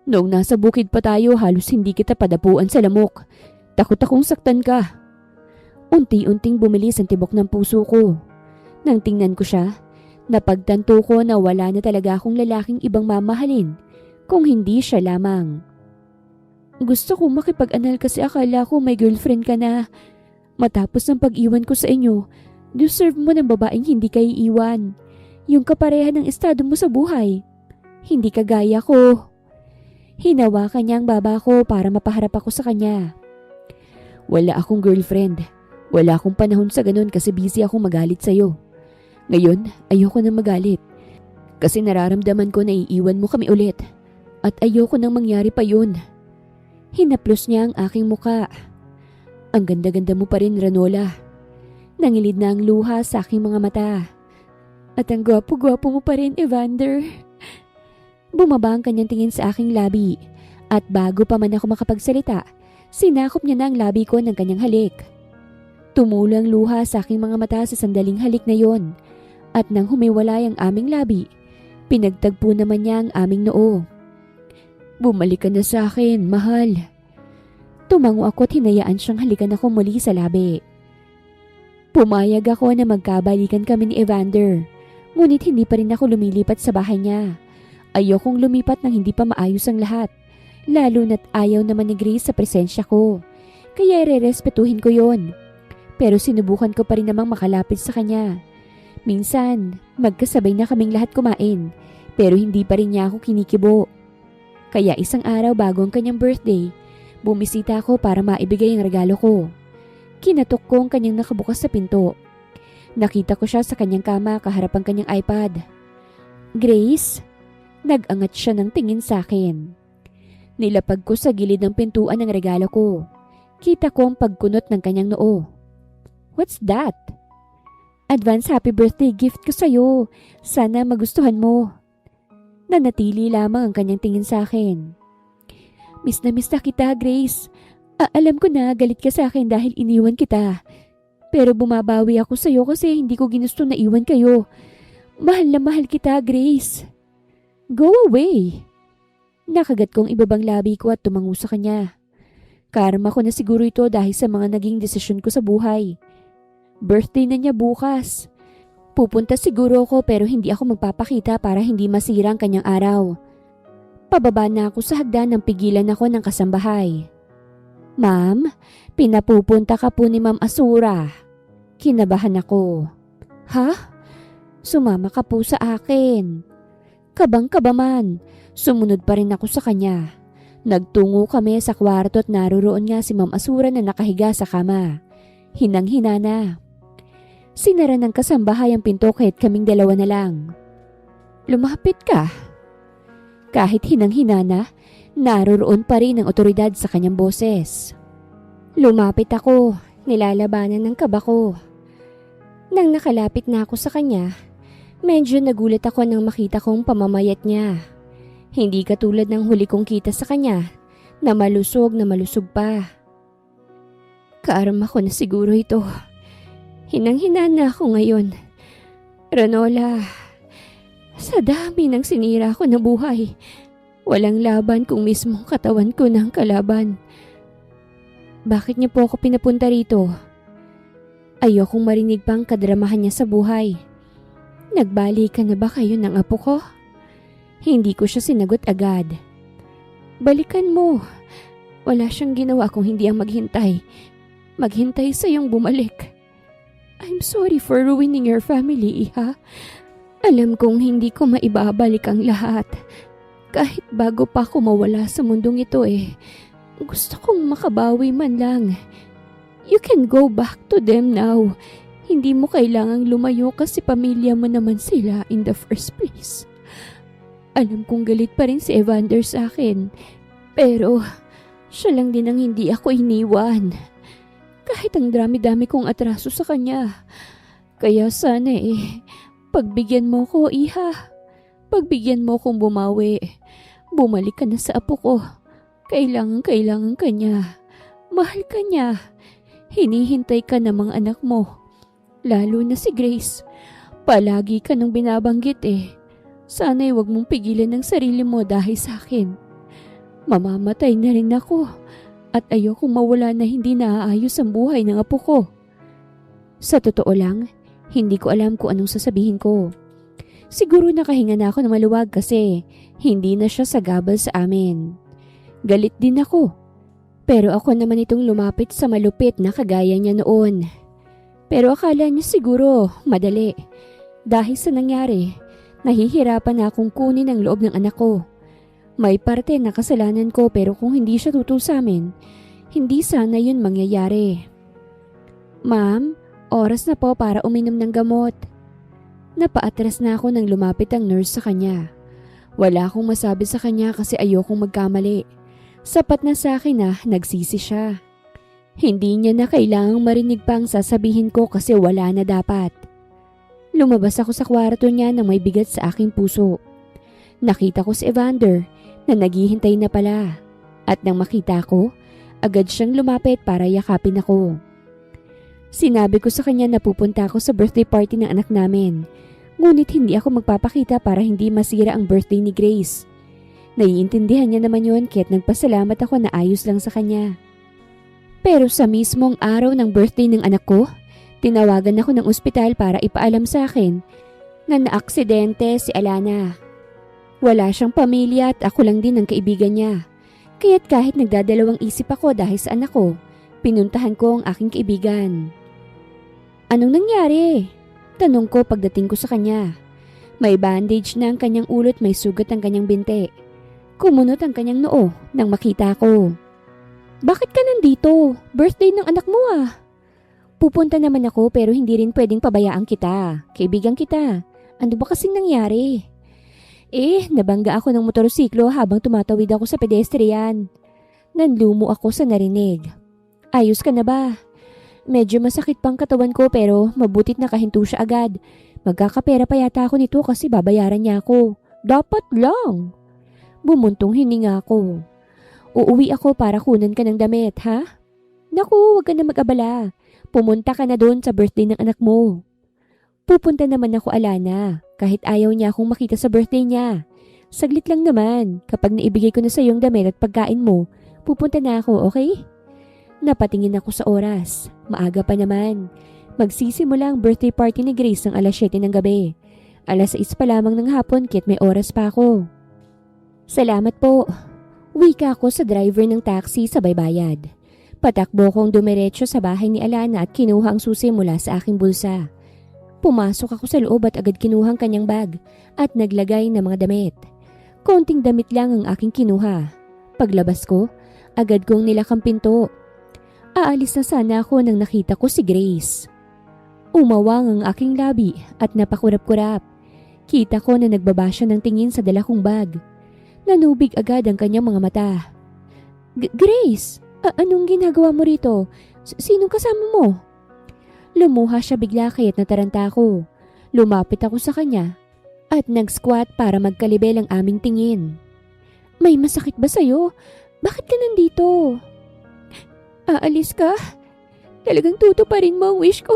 Noong nasa bukid pa tayo, halos hindi kita padapuan sa lamok. Takot akong saktan ka. Unti-unting bumilis ang tibok ng puso ko. Nang tingnan ko siya, napagtanto ko na wala na talaga akong lalaking ibang mamahalin kung hindi siya lamang. Gusto ko makipag-anal kasi akala ko may girlfriend ka na. Matapos ng pag-iwan ko sa inyo, deserve mo ng babaeng hindi ka iiwan. Yung kapareha ng estado mo sa buhay. Hindi ka gaya ko. Hinawakan niya ang baba ko para mapaharap ako sa kanya. Wala akong girlfriend. Wala akong panahon sa ganun kasi busy akong magalit sa'yo. Ngayon, ayoko nang magalit. Kasi nararamdaman ko na iiwan mo kami ulit. At ayoko nang mangyari pa yun. Hinaplos niya ang aking muka. Ang ganda-ganda mo pa rin, Ranola. Nangilid na ang luha sa aking mga mata. At ang gwapo-gwapo mo pa rin, Evander. Bumaba ang kanyang tingin sa aking labi. At bago pa man ako makapagsalita, sinakop niya na ang labi ko ng kanyang halik. Tumulo ang luha sa aking mga mata sa sandaling halik na yon. At nang humiwalay ang aming labi, pinagtagpo naman niya ang aming noo. Bumalik ka na sa akin, mahal. Tumango ako at hinayaan siyang halikan ako muli sa labi. Pumayag ako na magkabalikan kami ni Evander, ngunit hindi pa rin ako lumilipat sa bahay niya. Ayokong lumipat nang hindi pa maayos ang lahat, lalo na't ayaw naman ni Grace sa presensya ko, kaya irerespetuhin ko yon. Pero sinubukan ko pa rin namang makalapit sa kanya. Minsan, magkasabay na kaming lahat kumain, pero hindi pa rin niya ako kinikibo. Kaya isang araw bago ang kanyang birthday, bumisita ako para maibigay ang regalo ko. Kinatok ko ang kanyang nakabukas sa pinto. Nakita ko siya sa kanyang kama kaharap ang kanyang iPad. Grace? Nag-angat siya ng tingin sa akin. Nilapag ko sa gilid ng pintuan ng regalo ko. Kita ko ang pagkunot ng kanyang noo. What's that? Advance happy birthday gift ko sa'yo. Sana magustuhan mo. Nanatili lamang ang kanyang tingin sa akin. Miss na kita, Grace. Alam ko na galit ka sa akin dahil iniwan kita. Pero bumabawi ako sa'yo kasi hindi ko ginusto na iwan kayo. Mahal na mahal kita, Grace. Go away. Nakagat kong ibabang labi ko at tumango sa kanya. Karma ko na siguro ito dahil sa mga naging desisyon ko sa buhay. Birthday na niya bukas. Pupunta siguro ako pero hindi ako magpapakita para hindi masira ang kanyang araw. Pababa na ako sa hagdan nang pigilan ako ng kasambahay. Ma'am, pinapupunta ka po ni Ma'am Asura. Kinabahan ako. Ha? Sumama ka po sa akin. Kabang-kaba man, sumunod pa rin ako sa kanya. Nagtungo kami sa kwarto at naroroon nga si Ma'am Asura na nakahiga sa kama. Hinang-hina na. Sinara ng kasambahay ang pinto kahit kaming dalawa na lang. Lumapit ka. Kahit hinang-hina na, naroroon pa rin ang otoridad sa kanyang boses. Lumapit ako, nilalabanan ng kaba ko. Nang nakalapit na ako sa kanya, medyo nagulat ako nang makita kong pamamayat niya. Hindi katulad ng huli kong kita sa kanya, na malusog pa. Karma ko na siguro ito. Hinang-hina na ako ngayon. Ranola, sa dami ng sinira ko na buhay, walang laban kung mismong katawan ko ng kalaban. Bakit niya po ako pinapunta rito? Ayokong marinig pang kadramahan niya sa buhay. Nagbalikan na ba kayo ng apo ko? Hindi ko siya sinagot agad. Balikan mo. Wala siyang ginawa kung hindi ang maghintay. Maghintay sa iyong bumalik. I'm sorry for ruining your family, Iha. Alam kong hindi ko maibabalik ang lahat. Kahit bago pa ako mawala sa mundong ito gusto kong makabawi man lang. You can go back to them now. Hindi mo kailangang lumayo kasi pamilya mo naman sila in the first place. Alam kong galit pa rin si Evander sa akin. Pero siya lang din ang hindi ako iniwan. Kahit ang dami-dami kong atraso sa kanya. Kaya sana pagbigyan mo ko, Iha. Pagbigyan mo kong bumawi. Bumalik ka na sa apo ko. Kailangan ka niya. Mahal ka niya. Hinihintay ka ng mga anak mo. Lalo na si Grace. Palagi ka nang binabanggit Sana'y wag mong pigilan ang sarili mo dahil sa akin. Mamamatay na rin ako. At ayokong mawala na hindi naaayos ang buhay ng apo ko. Sa totoo lang, hindi ko alam kung anong sasabihin ko. Siguro nakahinga na ako ng maluwag kasi hindi na siya sagabal sa amin. Galit din ako. Pero ako naman itong lumapit sa malupit na kagaya niya noon. Pero akala niya siguro madali. Dahil sa nangyari, nahihirapan na akong kunin ang loob ng anak ko. May parte na kasalanan ko pero kung hindi siya tutul sa amin, hindi sana yun mangyayari. Ma'am, oras na po para uminom ng gamot. Napaatras na ako nang lumapit ang nurse sa kanya. Wala akong masabi sa kanya kasi ayokong magkamali. Sapat na sa akin na nagsisi siya. Hindi niya na kailangang marinig pang sasabihin ko kasi wala na dapat. Lumabas ako sa kwarto niya na may bigat sa aking puso. Nakita ko si Evander na naghihintay na pala. At nang makita ko, agad siyang lumapit para yakapin ako. Sinabi ko sa kanya na pupunta ako sa birthday party ng anak namin. Ngunit hindi ako magpapakita para hindi masira ang birthday ni Grace. Naiintindihan niya naman yun kaya't nagpasalamat ako na ayos lang sa kanya. Pero sa mismong araw ng birthday ng anak ko, tinawagan ako ng ospital para ipaalam sa akin na naaksidente si Alana. Wala siyang pamilya at ako lang din ang kaibigan niya. Kaya't kahit nagdadalawang isip ako dahil sa anak ko, pinuntahan ko ang aking kaibigan. Anong nangyari? Tanong ko pagdating ko sa kanya. May bandage na ang kanyang ulo at may sugat ang kanyang binti. Kumunot ang kanyang noo nang makita ko. Bakit ka nandito? Birthday ng anak mo Pupunta naman ako pero hindi rin pwedeng pabayaan kita. Kaibigan kita. Ano ba kasing nangyari? Nabangga ako ng motorsiklo habang tumatawid ako sa pedestrian. Nanlumo ako sa narinig. Ayos ka na ba? Medyo masakit pang katawan ko pero mabutit nakahinto siya agad. Magkakapera pa yata ako nito kasi babayaran niya ako. Dapat lang. Bumuntong hininga ako. Uuwi ako para kunan ka ng damit, ha? Naku, wag ka na mag-abala. Pumunta ka na doon sa birthday ng anak mo. Pupunta naman ako, Alana, kahit ayaw niya akong makita sa birthday niya. Saglit lang naman, kapag naibigay ko na sa iyong damit at pagkain mo, pupunta na ako, okay? Napatingin ako sa oras. Maaga pa naman. Magsisimula ang birthday party ni Grace ng alas 7 ng gabi. Alas 6 pa lamang ng hapon kit may oras pa ako. Salamat po. Wika ako sa driver ng taxi sa baybayad. Patakbo kong dumiretso sa bahay ni Alana at kinuha ang susi mula sa aking bulsa. Pumasok ako sa loob at agad kinuha ang kanyang bag at naglagay ng mga damit. Konting damit lang ang aking kinuha. Paglabas ko, agad kong nilakang pinto. Aalis na sana ako nang nakita ko si Grace. Umawang ang aking labi at napakurap-kurap. Kita ko na nagbaba siya ng tingin sa dala kong bag. Nanubig agad ang kanyang mga mata. Grace! Anong ginagawa mo rito? Sinong kasama mo? Lumuha siya bigla kaya't nataranta ako. Lumapit ako sa kanya at nag-squat para magkalibel ang aming tingin. May masakit ba sa'yo? Bakit ka nandito? Aalis ka? Talagang tutuparin mo ang wish ko?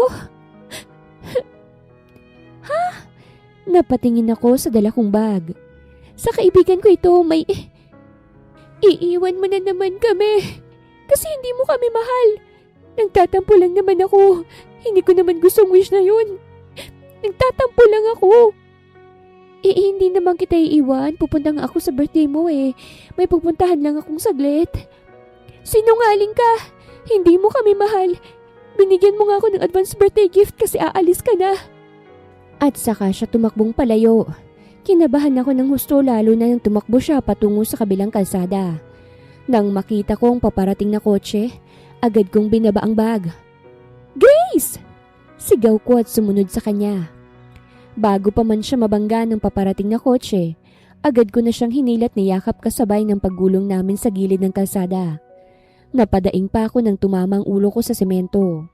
Ha? Napatingin ako sa dala kong bag. Sa kaibigan ko ito may... Iiwan mo na naman kami. Kasi hindi mo kami mahal. Nagtatampo lang naman ako. Hindi ko naman gustong wish na yun. Nagtatampo lang ako. Hindi naman kita iiwan. Pupunta nga ako sa birthday mo eh. May pupuntahan lang akong saglit. Sinungaling ka. Hindi mo kami mahal. Binigyan mo nga ako ng advance birthday gift kasi aalis ka na. At saka siya tumakbong palayo. Kinabahan ako ng husto lalo na nang tumakbo siya patungo sa kabilang kalsada. Nang makita kong paparating na kotse, agad kong binaba ang bag. Grace! Sigaw ko at sumunod sa kanya. Bago pa man siya mabangga ng paparating na kotse, agad ko na siyang hinilat na yakap kasabay ng paggulong namin sa gilid ng kalsada. Napadaing pa ako nang tumama ang ulo ko sa semento.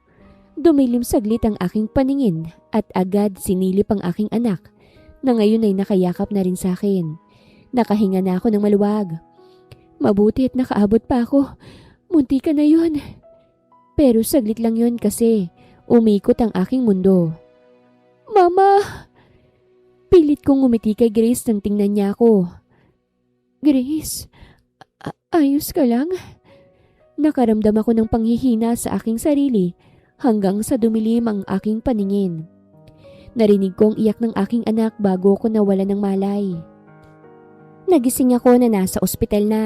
Dumilim saglit ang aking paningin at agad sinilip ang aking anak na ngayon ay nakayakap na rin sa akin. Nakahinga na ako ng maluwag. Mabuti at nakaabot pa ako. Munti ka na yun. Pero saglit lang yun kasi umikot ang aking mundo. Mama! Pilit kong ngumiti kay Grace nang tingnan niya ako. Grace, ayos ka lang? Nakaramdam ako ng panghihina sa aking sarili hanggang sa dumilim ang aking paningin. Narinig kong iyak ng aking anak bago ko nawala ng malay. Nagising ako na nasa ospital na.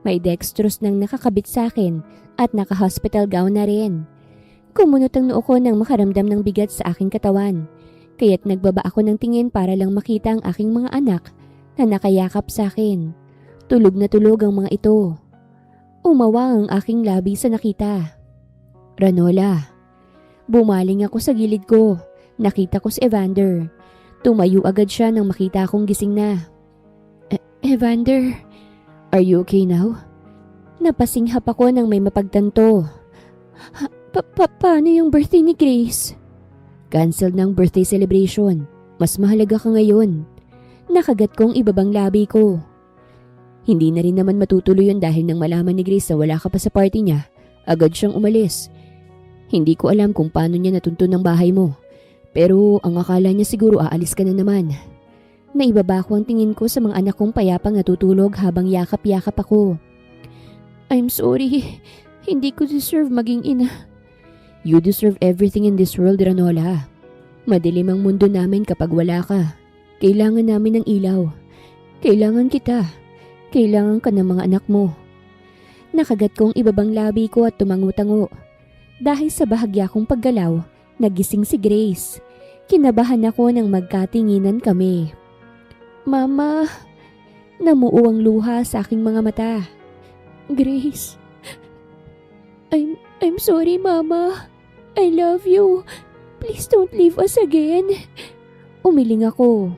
May dextrose nang nakakabit sa akin at naka-hospital gown na rin. Kumunot ang noo ko nang makaramdam ng bigat sa aking katawan. Kaya't nagbaba ako ng tingin para lang makita ang aking mga anak na nakayakap sa akin. Tulog na tulog ang mga ito. Umawa ang aking labi sa nakita. Ranola. Bumaling ako sa gilid ko. Nakita ko si Evander. Tumayo agad siya nang makita akong gising na. Evander, are you okay now? Napasinghap ako nang may mapagtanto. Paano yung birthday ni Grace? Cancelled ng birthday celebration. Mas mahalaga ka ngayon. Nakagat kong ibabang labi ko. Hindi na rin naman matutuloy yun dahil nang malaman ni Grace na wala ka pa sa party niya, agad siyang umalis. Hindi ko alam kung paano niya natuntun ng bahay mo. Pero ang akala niya siguro aalis ka na naman. Naibaba ko ang tingin ko sa mga anak kong payapang natutulog habang yakap-yakap ako. I'm sorry. Hindi ko deserve maging ina. You deserve everything in this world, Ranola. Madilim ang mundo namin kapag wala ka. Kailangan namin ng ilaw. Kailangan kita. Kailangan ka ng mga anak mo. Nakagat kong ibabang labi ko at tumango-tango. Dahil sa bahagya kong paggalaw, nagising si Grace. Kinabahan ako nang magkatinginan kami. Mama, namuo ang luha sa aking mga mata. Grace, I'm sorry, Mama. I love you. Please don't leave us again. Umiling ako.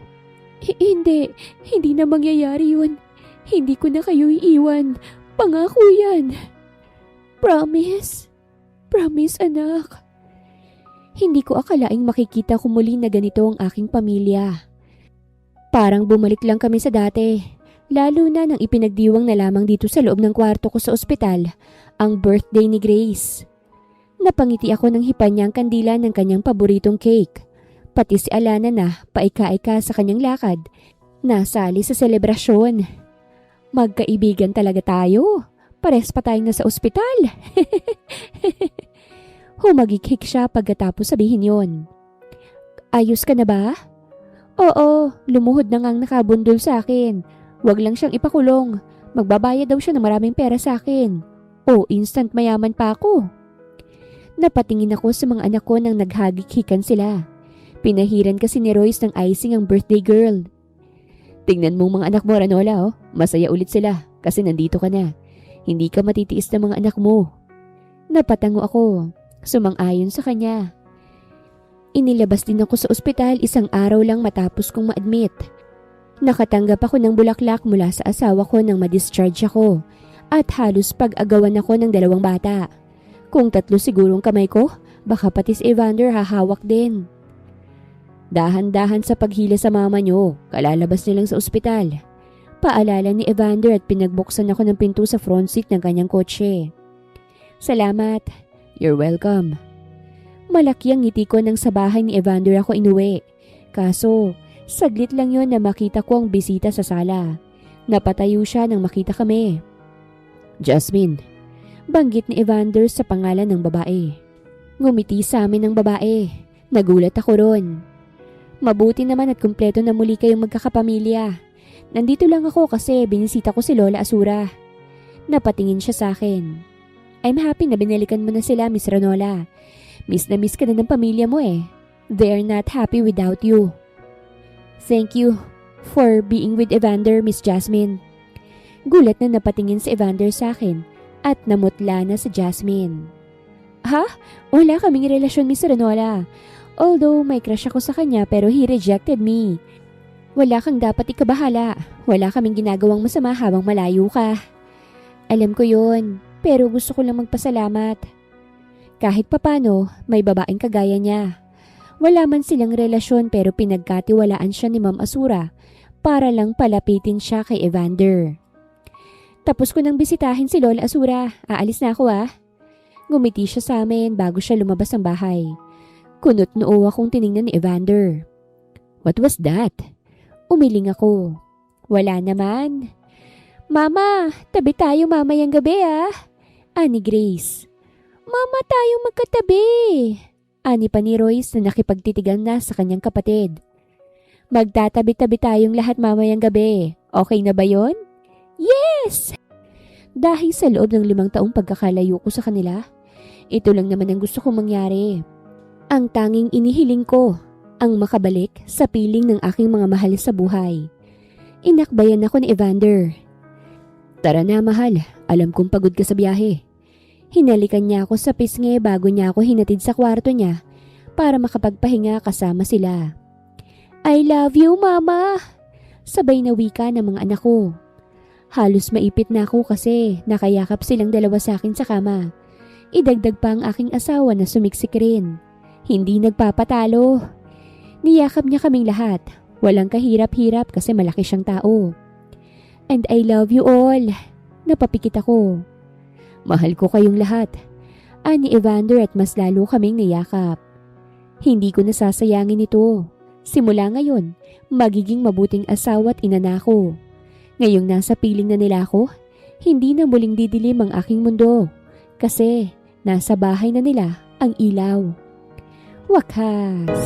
Hindi na mangyayari yun. Hindi ko na kayo iiwan. Pangako yan. Promise? Promise, anak. Hindi ko akalaing makikita ko muli na ganito ang aking pamilya. Parang bumalik lang kami sa dati. Lalo na nang ipinagdiwang na lamang dito sa loob ng kwarto ko sa ospital ang birthday ni Grace. Napangiti ako ng hipan niya ang kandila ng kanyang paboritong cake. Pati si Alana na paika-ika sa kanyang lakad. Nasali sa selebrasyon. Magkaibigan talaga tayo. Pares pa tayong nasa ospital. Humagikik siya pagkatapos sabihin yon. Ayos ka na ba? Oo, lumuhod na ngang nakabundol sa akin. Huwag lang siyang ipakulong. Magbabayad daw siya ng maraming pera sa akin. O instant mayaman pa ako. Napatingin ako sa mga anak ko nang naghagikikan sila. Pinahiran kasi ni Royce ng icing ang birthday girl. Tingnan mo mga anak mo, Ranola, oh. Masaya ulit sila kasi nandito ka na. Hindi ka matitiis ng mga anak mo. Napatango ako. Sumang-ayon sa kanya. Inilabas din ako sa ospital 1 araw lang matapos kong ma-admit. Nakatanggap ako ng bulaklak mula sa asawa ko nang ma-discharge ako at halos pag-agawan ako ng 2 bata. Kung 3 sigurong kamay ko, baka pati si Evander hahawak din. Dahan-dahan sa paghila sa mama nyo, kalalabas nilang sa ospital. Paalala ni Evander at pinagbuksan ako ng pinto sa front seat ng kanyang kotse. Salamat. You're welcome. Malaki ang ngiti ko nang sa bahay ni Evander ako inuwi. Kaso, saglit lang yon na makita ko ang bisita sa sala. Napatayo siya nang makita kami. Jasmine, banggit ni Evander sa pangalan ng babae. Ngumiti sa amin ng babae. Nagulat ako ron. Mabuti naman at kumpleto na muli kayong magkakapamilya. Nandito lang ako kasi binisita ko si Lola Asura. Napatingin siya sa akin. I'm happy na binalikan mo na sila, Miss Ranola. Miss na miss ka na ng pamilya mo eh. They're not happy without you. Thank you for being with Evander, Miss Jasmine. Gulat na napatingin si Evander sa akin at namutla na si Jasmine. Ha? Wala kaming relasyon, Miss Ranola. Although may crush ako sa kanya pero he rejected me. Wala kang dapat ikabahala. Wala kaming ginagawang masama habang malayo ka. Alam ko yun, pero gusto ko lang magpasalamat. Kahit papano, may babaeng kagaya niya. Wala man silang relasyon pero pinagkatiwalaan siya ni Ma'am Asura para lang palapitin siya kay Evander. Tapos ko nang bisitahin si Lola Asura. Aalis na ako ah. Ngumiti siya sa amin bago siya lumabas ng bahay. Kunot noo akong tiningnan ni Evander. What was that? Umiling ako. Wala naman. Mama, tabi tayo mamayang gabi ah. Ani Grace. Mama, tayong magkatabi. Ani pa ni Royce na nakipagtitigan na sa kanyang kapatid. Magtatabi-tabi tayong lahat mamayang gabi. Okay na ba yon? Yes! Dahil sa loob ng 5 taong pagkakalayo ko sa kanila, ito lang naman ang gusto kong mangyari. Ang tanging inihiling ko, ang makabalik sa piling ng aking mga mahal sa buhay. Inakbayan ako ni Evander. Tara na mahal, alam kong pagod ka sa biyahe. Hinalikan niya ako sa pisngi bago niya ako hinatid sa kwarto niya para makapagpahinga kasama sila. I love you, Mama! Sabay na wika ng mga anak ko. Halos maipit na ako kasi nakayakap silang 2 sa akin sa kama. Idagdag pa ang aking asawa na sumiksik rin. Hindi nagpapatalo. Niyakap niya kaming lahat. Walang kahirap-hirap kasi malaki siyang tao. And I love you all. Napapikit ako. Mahal ko kayong lahat. Ani Evander at mas lalo kaming niyakap. Hindi ko nasasayangin ito. Simula ngayon, magiging mabuting asawa at ina na ako. Ngayong nasa piling na nila ako, hindi na muling didilim ang aking mundo. Kasi nasa bahay na nila ang ilaw. Wakas!